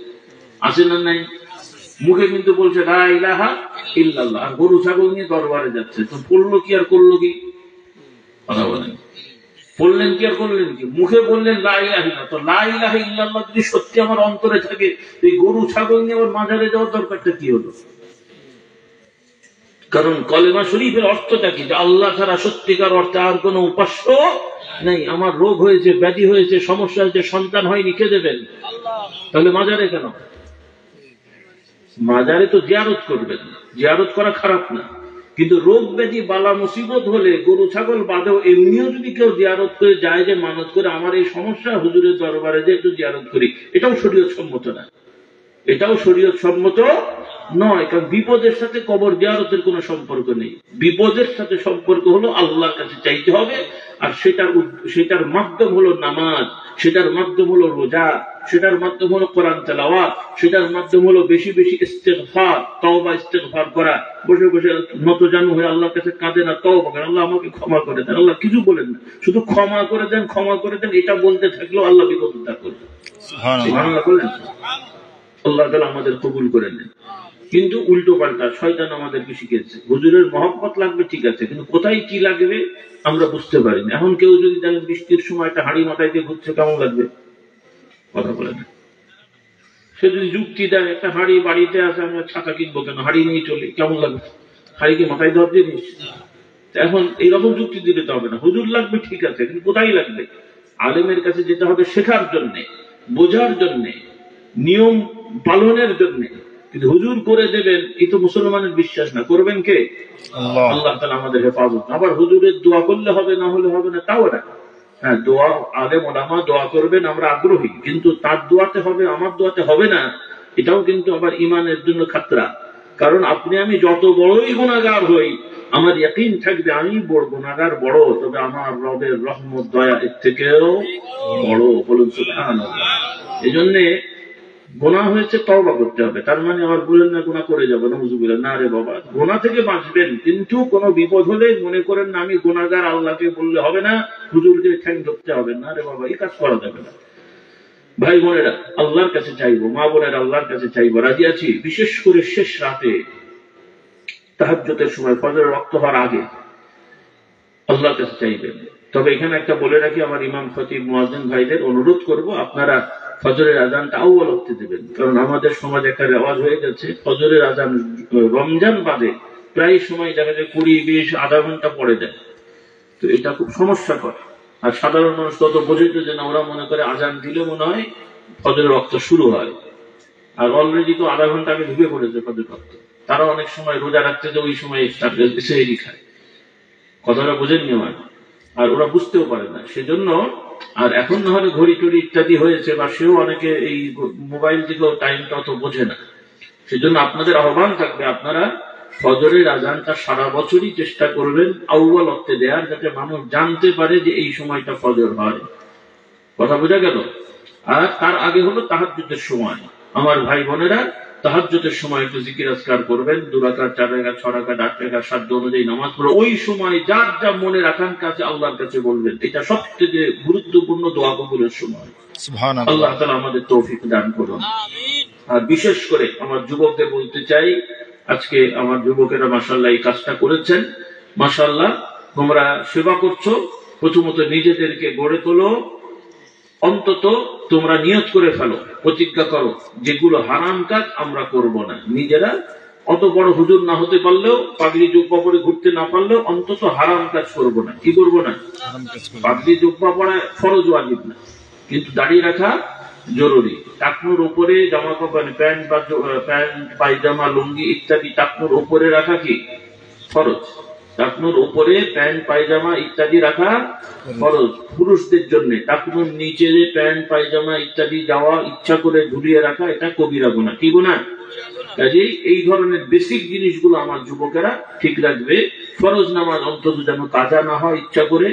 আছে না নাই? মুখে কিন্তু বলছে লা ইলাহা ইল্লাল্লাহ, আর গরু ছাগল নিয়ে দরবারে যাচ্ছে। তো পড়লো কি আর করলো কি? কথা বলেন, পড়লেন কি আর করলেন কি? মুখে বললেন লা ইলাহা ইল্লাল্লাহ, তো লা ইলাহা ইল্লাল্লাহ যদি সত্যি আমার অন্তরে থাকে, এই গরু ছাগল নিয়ে আবার মাজারে যাওয়ার দরকারটা কি হলো? কারণ কলেমা শরীফের অর্থটা কি? যে আল্লাহ ছাড়া সত্যিকার অর্থে আর কোনো উপাস্য নেই। আমার রোগ হয়েছে, ব্যাধি হয়েছে, সমস্যা হয়েছে, সন্তান হয়নি, কে দেবেন? তাহলে মাজারে কেন? মাজারে তো জিয়ারত করবেন, জিয়ারত করা খারাপ না, কিন্তু রোগ ব্যাধি বালা মুসিবত হলে গরু ছাগল বাদেও এমনিও যদি কেউ জিয়ারত করে যায়, যে মানত করে আমার এই সমস্যা, হুজুরের দরবারে যে একটু জিয়ারত করি, এটাও শরীয়ত সম্মত না, এটাও শরীয়ত সম্মত নয়। কারণ বিপদের সাথে কবর জিয়ারতের কোনো সম্পর্ক নেই। বিপদের সাথে সম্পর্ক হলো আল্লাহর কাছে চাইতে হবে, আর সেটার মাধ্যম হলো নামাজ, সেটার মাধ্যম হলো রোজা, সেটার মাধ্যম হলো কোরআন তেলাওয়াত, সেটার মাধ্যম হলো বেশি বেশি ইস্তেগফার, তওবা ইস্তেগফার করা। বসে বসে নতজানু হয়ে আল্লাহর কাছে কাঁদেন আর তওবা করেন, আল্লাহ আমাকে ক্ষমা করে দেন। আল্লাহ কিছু বলেন না, শুধু ক্ষমা করে দেন, ক্ষমা করে দেন, এটা বলতে থাকলেও আল্লাহ বিপদ উদ্ধার করবেন। সুবহানাল্লাহ বলেন। আল্লাহ তাআলা আমাদের কবুল করে নেন। কিন্তু উল্টো পাল্টা শয়তান আমাদেরকে শিখেছে, হুজুরের মহব্বত লাগবে ঠিক আছে, কিন্তু কোথায় কি লাগবে আমরা বুঝতে পারিনি। এখন কেউ যদি দেখেন বৃষ্টির সময় একটা হাড়ি মাথায় দিয়ে ঘুরছে, কেমন লাগবে? কথা বলে না। সে যদি যুক্তি দেয়, একটা হাড়ি বাড়িতে আছে, আমি ছাতা কিনবো কেন, হাড়ি নিয়ে চলি, কেমন লাগবে? হাড়িকে মাথায় ধর জিনিস। এখন এইরকম যুক্তি দিলে তো হবে না। হুজুর লাগবে ঠিক আছে, কিন্তু কোথায় লাগবে? আলেমের কাছে যেতে হবে শেখার জন্যে, বোঝার জন্যে, নিয়ম পালনের জন্যে। কিন্তু হুজুর করে দেবেন, এই তো মুসলমানের বিশ্বাস না। করবেন কে? আল্লাহ তাআলা আমাদের হেফাজত। আবার হুজুরের দোয়া করলে হবে, না হলে হবে না, তাও না। হ্যাঁ, দোয়া আলেম ওলামা দোয়া করবেন, আমরা আগ্রহী, কিন্তু তার দোয়াতে হবে, আমার দোয়াতে হবে না, এটাও কিন্তু আবার ইমানের জন্য খাতরা। কারণ আপনি আমি যত বড়ই গুনাহগার হই, আমার ইয়াকিন থাকবে আমি বড় গুনাহগার বড়, তবে আমার রবের রহমত দয়া এর থেকেও বড়। বলুন সুবহানাল্লাহ। এজন্য গুনাহ হয়েছে, তওবা করতে হবে। তার মানে আমার বলেন না গুনাহ করে যাবো, নাউযুবিল্লাহ, না রে বাবা, গুনাহ থেকে বাঁচবেন, কিন্তু কোনো বিপদ হলে মনে করেন না আমি গুনাহগার, আল্লাহকে বললে হবে না, হুজুরকে ঠ্যাং ধরতে হবে না, রে বাবা, এই কাজ করা যাবে না। ভাই বোনেরা, আল্লাহর কাছে চাইবো, মা বোনেরা আল্লাহর কাছে চাইবো, রাজি আছি। বিশেষ করে শেষ রাতে তাহাজ্জুদের সময়, ফজরের ওয়াক্ত হওয়ার আগে আল্লাহর কাছে চাইবেন। তবে এখানে একটা বলে রাখি, আমার ইমাম খতিব মুয়াজ্জিন ভাইদের অনুরোধ করব, আপনারা ফজরের আজানটা আউয়াল ওয়াক্তে দেবেন, কারণ আমাদের সমাজ একটা রেওয়াজ হয়ে গেছে ফজরের আজান রমজান বাদে প্রায় সময় দেখা যায় 20-20 আধা ঘন্টা পরে দেয়। তো এটা খুব সমস্যাকর। আর সাধারণ মানুষ তত বোঝে যে না, ওরা মনে করে আজান দিলে মনে হয় ফজরের রক্ত শুরু হয়, আর অলরেডি তো আধা ঘন্টা আগে ঢুকে পড়েছে ফজর রক্ত। তারা অনেক সময় রোজা রাখতে যে ওই সময় সেহরি খায়, কথাটা বোঝেননি আমার, আর ওরা বুঝতেও পারে না। সেজন্য আর এখন না হলে ঘড়ি টড়ি ইত্যাদি হয়েছে, বা সেও অনেকে এই মোবাইল থেকেও টাইমটা অত বোঝে না। সেজন্য আপনাদের আহ্বান থাকবে, আপনারা ফজরের আজানটা সারা বছরই চেষ্টা করবেন আউয়াল ওয়াক্তে দেওয়ার, যাতে মানুষ জানতে পারে যে এই সময়টা ফজর হয়। কথা বোঝা গেল? আর তার আগে হলো তাহাজ্জুদের সময়। আমার ভাই বোনেরা, তাহাজ্জুদের সময় একটু জিকির আজকার করবেন, 2 রাকাত 4 রাকাত 6 রাকাত 8 রাকাত সাধ্য অনুযায়ী নামাজ পড়ে ওই সময় যার যা মনের আকাঙ্ক্ষা আছে আল্লাহর কাছে বলবেন। এটা সবচেয়ে গুরুত্বপূর্ণ দোয়া কবুলের সময়। সুবহানাল্লাহ। আল্লাহ তাআলা আমাদের তৌফিক দান করুন। আর বিশেষ করে আমার যুবকদের বলতে চাই, আজকে আমার যুবকেরা মাশাআল্লাহ এই কাজটা করেছেন। মাশাআল্লাহ, তোমরা সেবা করছো, প্রথমত নিজেদেরকে গড়ে তোলো। অন্তত তোমরা নিয়ত করে ফেলো, প্রতিজ্ঞা করো যেগুলো হারাম কাজ আমরা করব না। নিজেরা অত বড় হুজুর না হতে পারলেও, পাগড়ি জুব্বা পরে ঘুরতে না পারলেও অন্তত হারাম কাজ করব না। কি করব না? পাগড়ি জুব্বা পরা ফরজ ওয়াজিব না, কিন্তু দাড়ি রাখা জরুরি। টাকনুর উপরে জামা কাপড়, প্যান্ট বা প্যান্ট পায়জামা লুঙ্গি ইত্যাদি টাকনুর উপরে রাখা কি ফরজ। টাকনুর উপরে প্যান্ট পায়জামা ইত্যাদি রাখা ফরজ পুরুষদের জন্য। টাকনুর নিচে যে প্যান্ট পায়জামা ইত্যাদি যাওয়া ইচ্ছা করে ঝুলিয়ে রাখা, এটা কবিরা গুনাহ। কি গুনাহ? কাজেই এই ধরনের বেসিক জিনিসগুলো আমার যুবকেরা ঠিক রাখবে। ফরজ নামাজ অন্তত যেন কাজা না হয়, ইচ্ছা করে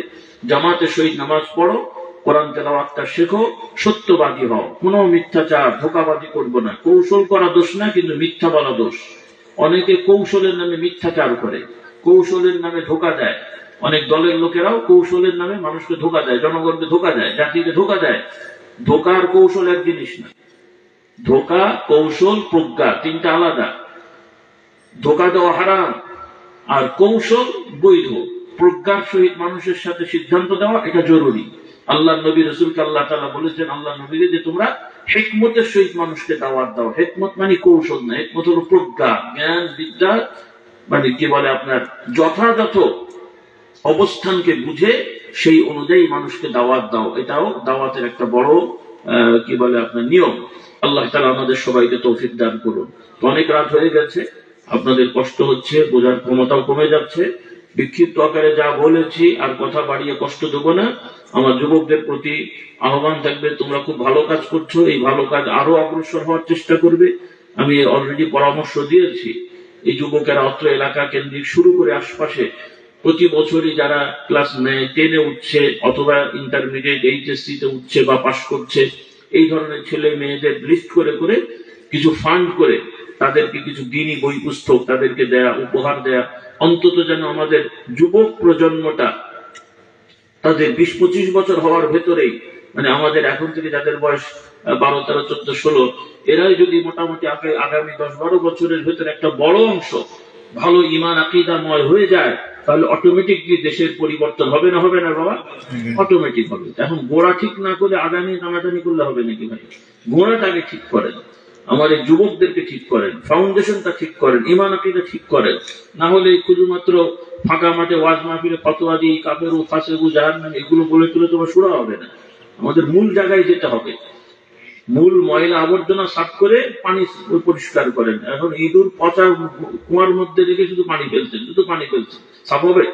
জামাতের সহিত নামাজ পড়ো, কোরআন তেলাওয়াতটা শেখো, সত্যবাদী হও, কোনো মিথ্যাচার ধোঁকাবাজি করবো না। কৌশল করা দোষ না, কিন্তু মিথ্যা বলা দোষ। অনেকে কৌশলের নামে মিথ্যাচার করে, কৌশলের নামে ধোঁকা দেয়। অনেক দলের লোকেরাও কৌশলের নামে মানুষকে ধোঁকা দেয়, জনগণকে ধোঁকা দেয়, জাতিকে ধোঁকা দেয়। ধোঁকার কৌশল এক জিনিস না। ধোঁকা, কৌশল, প্রজ্ঞা তিনটা আলাদা। ধোঁকা দেওয়া হারাম, আর কৌশল বৈধ। প্রজ্ঞার সহিত মানুষের সাথে সিদ্ধান্ত দেওয়া এটা জরুরি। আল্লাহ নবী রাসূলকে আল্লাহ তাআলা বলেছেন, আল্লাহ নবীকে, যে তোমরা হিকমতের সহিত মানুষকে দাওয়াত দাও। হিকমত মানে কৌশল না, হিকমত হলো প্রজ্ঞা, জ্ঞান, বিদ্যা, মানে কি বলে আপনার যথাযথ অবস্থানকে বুঝে সেই অনুযায়ী মানুষকে দাওয়াত দাও। এটাও দাওয়াতের একটা বড় কি বলে আপনার নিয়ম। আল্লাহ তাআলা আমাদের সবাইকে তৌফিক দান করুন। অনেক রাত হয়ে গেছে, আপনাদের কষ্ট হচ্ছে, বোঝার ক্ষমতাও কমে যাচ্ছে। বিক্ষিপ্ত আকারে যা বলেছি আর কথা বাড়িয়ে কষ্ট দেবো না। আমার যুবকদের প্রতি আহ্বান থাকবে, তোমরা খুব ভালো কাজ করছো, এই ভালো কাজ আরো অগ্রসর হওয়ার চেষ্টা করবে। আমি অলরেডি পরামর্শ দিয়েছি, এই যুবকেরা অত্র এলাকা কেন্দ্রিক শুরু করে আশপাশে প্রতি বছরই যারা ক্লাস 10-এ উঠছে অথবা ইন্টারমিডিয়েট এইচএসসি তে উঠছে বা পাশ করছে, এই ধরনের ছেলে মেয়েদের লিস্ট করে করে কিছু ফান্ড করে তাদেরকে কিছু দিনী বই পুস্তক তাদেরকে দেয়া, উপহার দেয়া। অন্তত যেন আমাদের যুবক প্রজন্মটা তাদের 20-25 বছর হওয়ার ভেতরেই, মানে আমাদের এখন থেকে যাদের বয়স 12, 13, 14, 16, এরাই যদি মোটামুটি আগামী 10-12 বছরের ভেতরে একটা বড় অংশ ভালো ঈমান আকীদাময় হয়ে যায়, তাহলে অটোমেটিকলি দেশের পরিবর্তন হবে না? হবে না বাবা? অটোমেটিক হবে। এখন গোড়া ঠিক না করে আগামী টানাটানি করলে হবে নাকি ভাই? গোড়াটাকে ঠিক করেন, আমাদের যুবকদেরকে ঠিক করেন, ফাউন্ডেশনটা ঠিক করেন, ঈমান আকীদা ঠিক করেন। না হলে শুধুমাত্র ফাঁকা মাঠে ওয়াজ মাহফিলে ফতোয়া দিয়ে কাফের ও ফাসিক ও জাহান্নাম এগুলো বলে তুলে তোমার শুরু হবে না। আমাদের মূল জায়গায় যেতে হবে। মূল ময়লা আবর্জনা সাফ করে পানি পরিষ্কার করেন। এখন ইঁদুর পচা কুয়ার মধ্যে রেখে শুধু পানি ফেলছেন, সাফ হবে?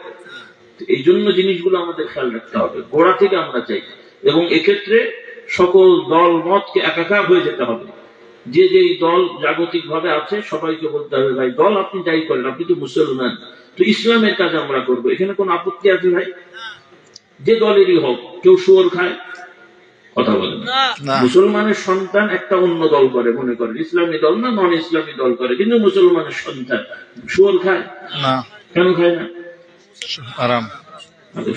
এই জন্য জিনিসগুলো আমাদের খেয়াল রাখতে হবে, গোড়া থেকে আমরা চাই। এবং এক্ষেত্রে সকল দল মতকে একাকার হয়ে যেতে হবে। যে যেই দল জাগতিক ভাবে আছে সবাইকে বলতে হবে, ভাই দল আপনি যাই করেন, আপনি তো মুসলমান, তো ইসলামের কাজ আমরা করবো, এখানে কোন আপত্তি আছে ভাই? যে দলেরই হোক, কেউ শুয়োর খায়? কথা বলেন। মুসলমানের সন্তান একটা অন্য দল করে, মনে করেন ইসলামী দল না নন ইসলামী দল করে, কিন্তু মুসলমানের সন্তান শুয়োর খায় না? কেন খায় না? হারাম।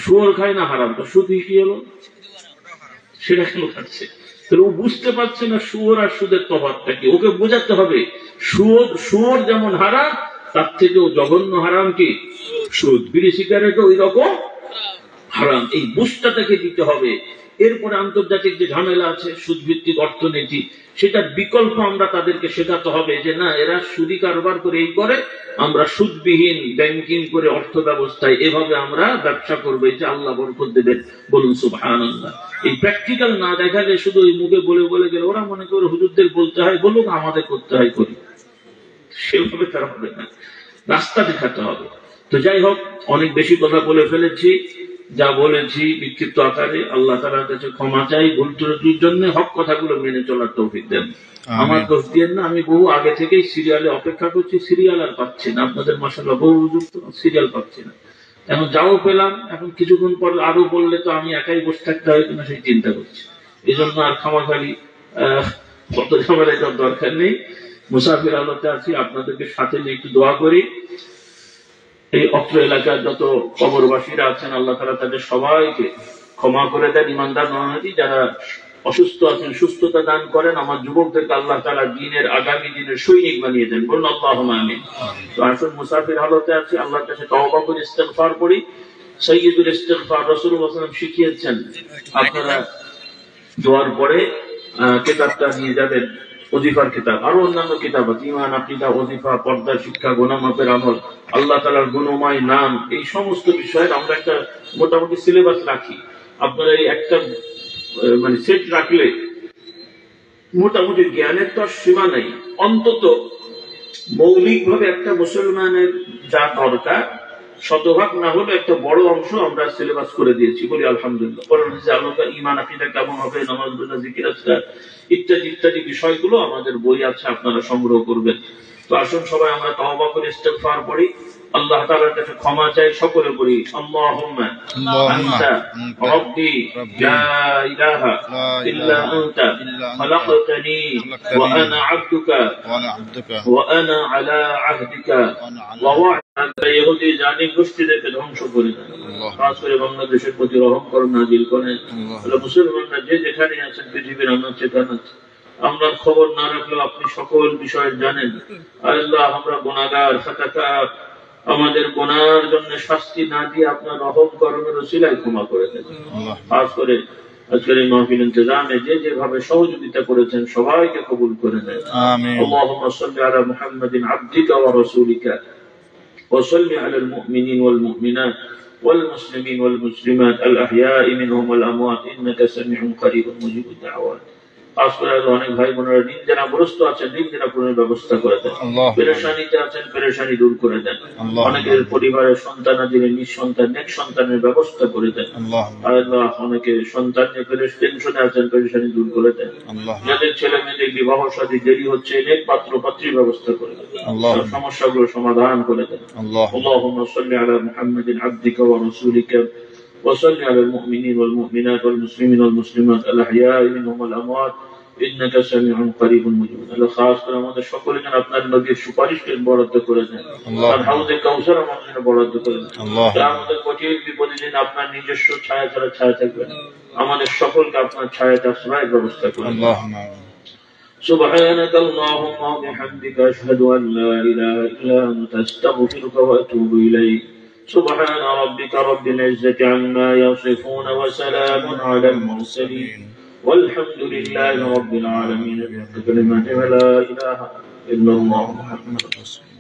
শুয়োর খায় না হারাম, তো সুদ কি হলো? সেটা কেন খাচ্ছে? ও বুঝতে পারছে না শুয়োর আর সুদের তফাৎটা কি। ওকে বোঝাতে হবে শুয়োর যেমন হারাম, তার থেকেও জঘন্য হারাম কি সুদ। বিড়ি সিগারেটও ওই রকম হারাম, এই বুঝটা তাকে দিতে হবে। এরপরে আন্তর্জাতিক যে ঝামেলা আছে সুদভিত্তিক অর্থনীতি, সেটার বিকল্প আমরা তাদেরকে শেখাতে হবে যে না, এরা সুদি কারবার করে এই করে, আমরা সুদবিহীন ব্যাংকিং করে অর্থ ব্যবস্থায় এভাবে আমরা ব্যবসা করবো, এই যে আল্লাহ বরকত দেবেন। বলুন সুবহানাল্লাহ। এই প্র্যাকটিক্যাল না দেখালে শুধু ওই মুখে বলে বলে গেলে ওরা মনে করে হুজুরদের বলতে হয় বলুক, আমাদের করতে হয় করি, সেভাবে তারা হবে না, রাস্তা দেখাতে হবে। তো যাই হোক, অনেক বেশি কথা বলে ফেলেছি, যা বলেছি বিক্ষিপ্ত আকারে। আল্লাহ তাআলার কাছে ক্ষমা চাই ভুল ত্রুটির জন্য। হক কথাগুলো মেনে চলার তৌফিক দেন। আমার দোষ দিয়েন না, আমি বহু আগে থেকেই সিরিয়ালে অপেক্ষা করছি, সিরিয়াল আর পাচ্ছি না। আপনাদের মাশাআল্লাহ বহু যুক্ত, সিরিয়াল পাচ্ছি না। এখন যাও পেলাম, এখন কিছুক্ষণ পর আরো বললে তো আমি একাই বসে থাকতে হয় কিনা সেই চিন্তা করছি। এই জন্য আর খামাখালি কত ঝামেলা এটার দরকার নেই। মুসাফির হালতে আছি, আপনাদেরকে সাথে নিয়ে একটু দোয়া করি। এই অত্র এলাকার যত কবরবাসীরা আছেন, আল্লাহ তাআলা তাদের সবাইকে ক্ষমা করে দেন। ইমানদার নয় যারা অসুস্থ আছেন, সুস্থতা দান করেন। আমার যুবকদেরকে আল্লাহ তাআলা দ্বীনের আগামী দিনের সৈনিক বানিয়ে দেন। বলুন আল্লাহুম্মা আমিন। তো আসুন, মুসাফির হালতে আছি, আল্লাহর কাছে তওবা করে ইস্তিগফার করি। সাইয়্যিদুল ইস্তিগফার রাসূলুল্লাহ সাল্লাল্লাহু আলাইহি ওয়াসাল্লাম শিখিয়েছেন। আপনারা দোয়ার পরে কিতাবটা নিয়ে যাবেন, ওজিফার কিতাব, আরো অন্যান্য কিতাব আছে, ঈমান, আকীদা, ওজিফা, পর্দা শিক্ষা, গুনাহ মাফের আমল, আল্লাহ তাআলার গুণময় নাম, এই সমস্ত বিষয়ের আমরা একটা মোটামুটি সিলেবাস রাখি। আপনারা এই একটা মানে সেট রাখলে মোটামুটি জ্ঞানের তো সীমা নেই। অন্তত মৌলিকভাবে একটা মুসলমানের যা দরকার শতভাগ না হলে একটা বড় অংশ আমরা সিলেবাস করে দিয়েছি। বলি আলহামদুলিল্লাহ। আল্লাহ ঈমান আকীদা কেমন হবে, নামাজ রোজা জিকির আজকার ইত্যাদি ইত্যাদি বিষয়গুলো আমাদের বই আছে, আপনারা সংগ্রহ করবেন। তো আসুন সবাই আমরা তওবা করে ইস্তিগফার করি, আল্লাহ তাআলার কাছে ক্ষমা চাই, সকলে করি আল্লাহুম্মা আনতা রাব্বি লা ইলাহা ইল্লা আনতা খালাকতানি ওয়া আনা আবদুকা ওয়া আনা আলা আহদিকা ওয়া ওয়া'দা। ইহুদি জানি গোষ্ঠীদেরকে ধ্বংস করে দেন, খাস করে বাংলাদেশের প্রতি রহম করুন, নাজিল করেন। মুসলমানরা যে যেখানে আছেন পৃথিবীর আনাচে সেখানে, আমরা খবর না রাখলেও আপনি সকল বিষয় জানেন। আল্লাহ, আমরা গুনাহগার, খাতাকার, আমাদের গুনাহের জন্য শাস্তি না দিয়ে আপনার রহম করমের ওসিলায় ক্ষমা করে দেন। খাস করে আজকের এই মাহফিল ইন্তজামে যে যেভাবে সহযোগিতা করেছেন সবাইকে কবুল করে নেন। আমিন। আল্লাহুম্মা সাল্লি আলা মুহাম্মাদিন আবদিকা ওয়া রাসূলিকা ওয়া সাল্লি আলাল মুমিনিন ওয়াল মুমিনাত ওয়াল মুসলিমিন ওয়াল মুসলিমাত আল আহইয়া'i মিনহুম ওয়াল আমওয়াত ইন্নাকা সামিউন করিবুন মুজিবুদ দাওয়াত। খাস করে অনেক ভাই বোনেরা ঋণ যারা গ্রস্ত আছেন, ঋণ যারা পূরণের ব্যবস্থা করে দেন। পেরেশানিতে আছেন, পেরেশানি দূর করে দেন। অনেকের পরিবারের সন্তান আছে, নিঃসন্তান, নেক সন্তানের ব্যবস্থা করে দেন। আল্লাহ, অনেকে সন্তান নিয়ে টেনশনে আছেন, পেরেশানি দূর করে দেন। যাদের ছেলে মেয়েদের বিবাহ শাদী দেরি হচ্ছে, নেক পাত্র পাত্রীর ব্যবস্থা করে দেন, সমস্যাগুলো সমাধান করে দেন। আল্লাহুম্মা সাল্লি আলা মুহাম্মাদিন আবদিকা ওয়া রাসূলিকা وصل على المؤمنين والمؤمنات والمسلمين والمسلمات الأحياء منهم والأموات إنك سميع قريب مجيب। আল্লাহ খাস করে আমাদের সকলে যেন আপনার নবীর সুপারিশকে বরাদ্দ করে দেন, তার হাউজে কাউসার আমাদের জন্য বরাদ্দ করে দেন। আমাদের কঠিন বিপদে যেন আপনার নিজস্ব ছায়া ছাড়া ছায়া থাকবেন, আমাদের সকলকে আপনার ছায়াতে আশ্রয়ের ব্যবস্থা করুন। سبحانك اللهم وبحمدك أشهد أن لا إله إلا أنت أستغفرك وأتوب إليك. سبحان ربك رب العزة عما يصفون وسلام على المرسلين والحمد لله رب العالمين. بكلمة لا إله إلا الله محمد رسول الله.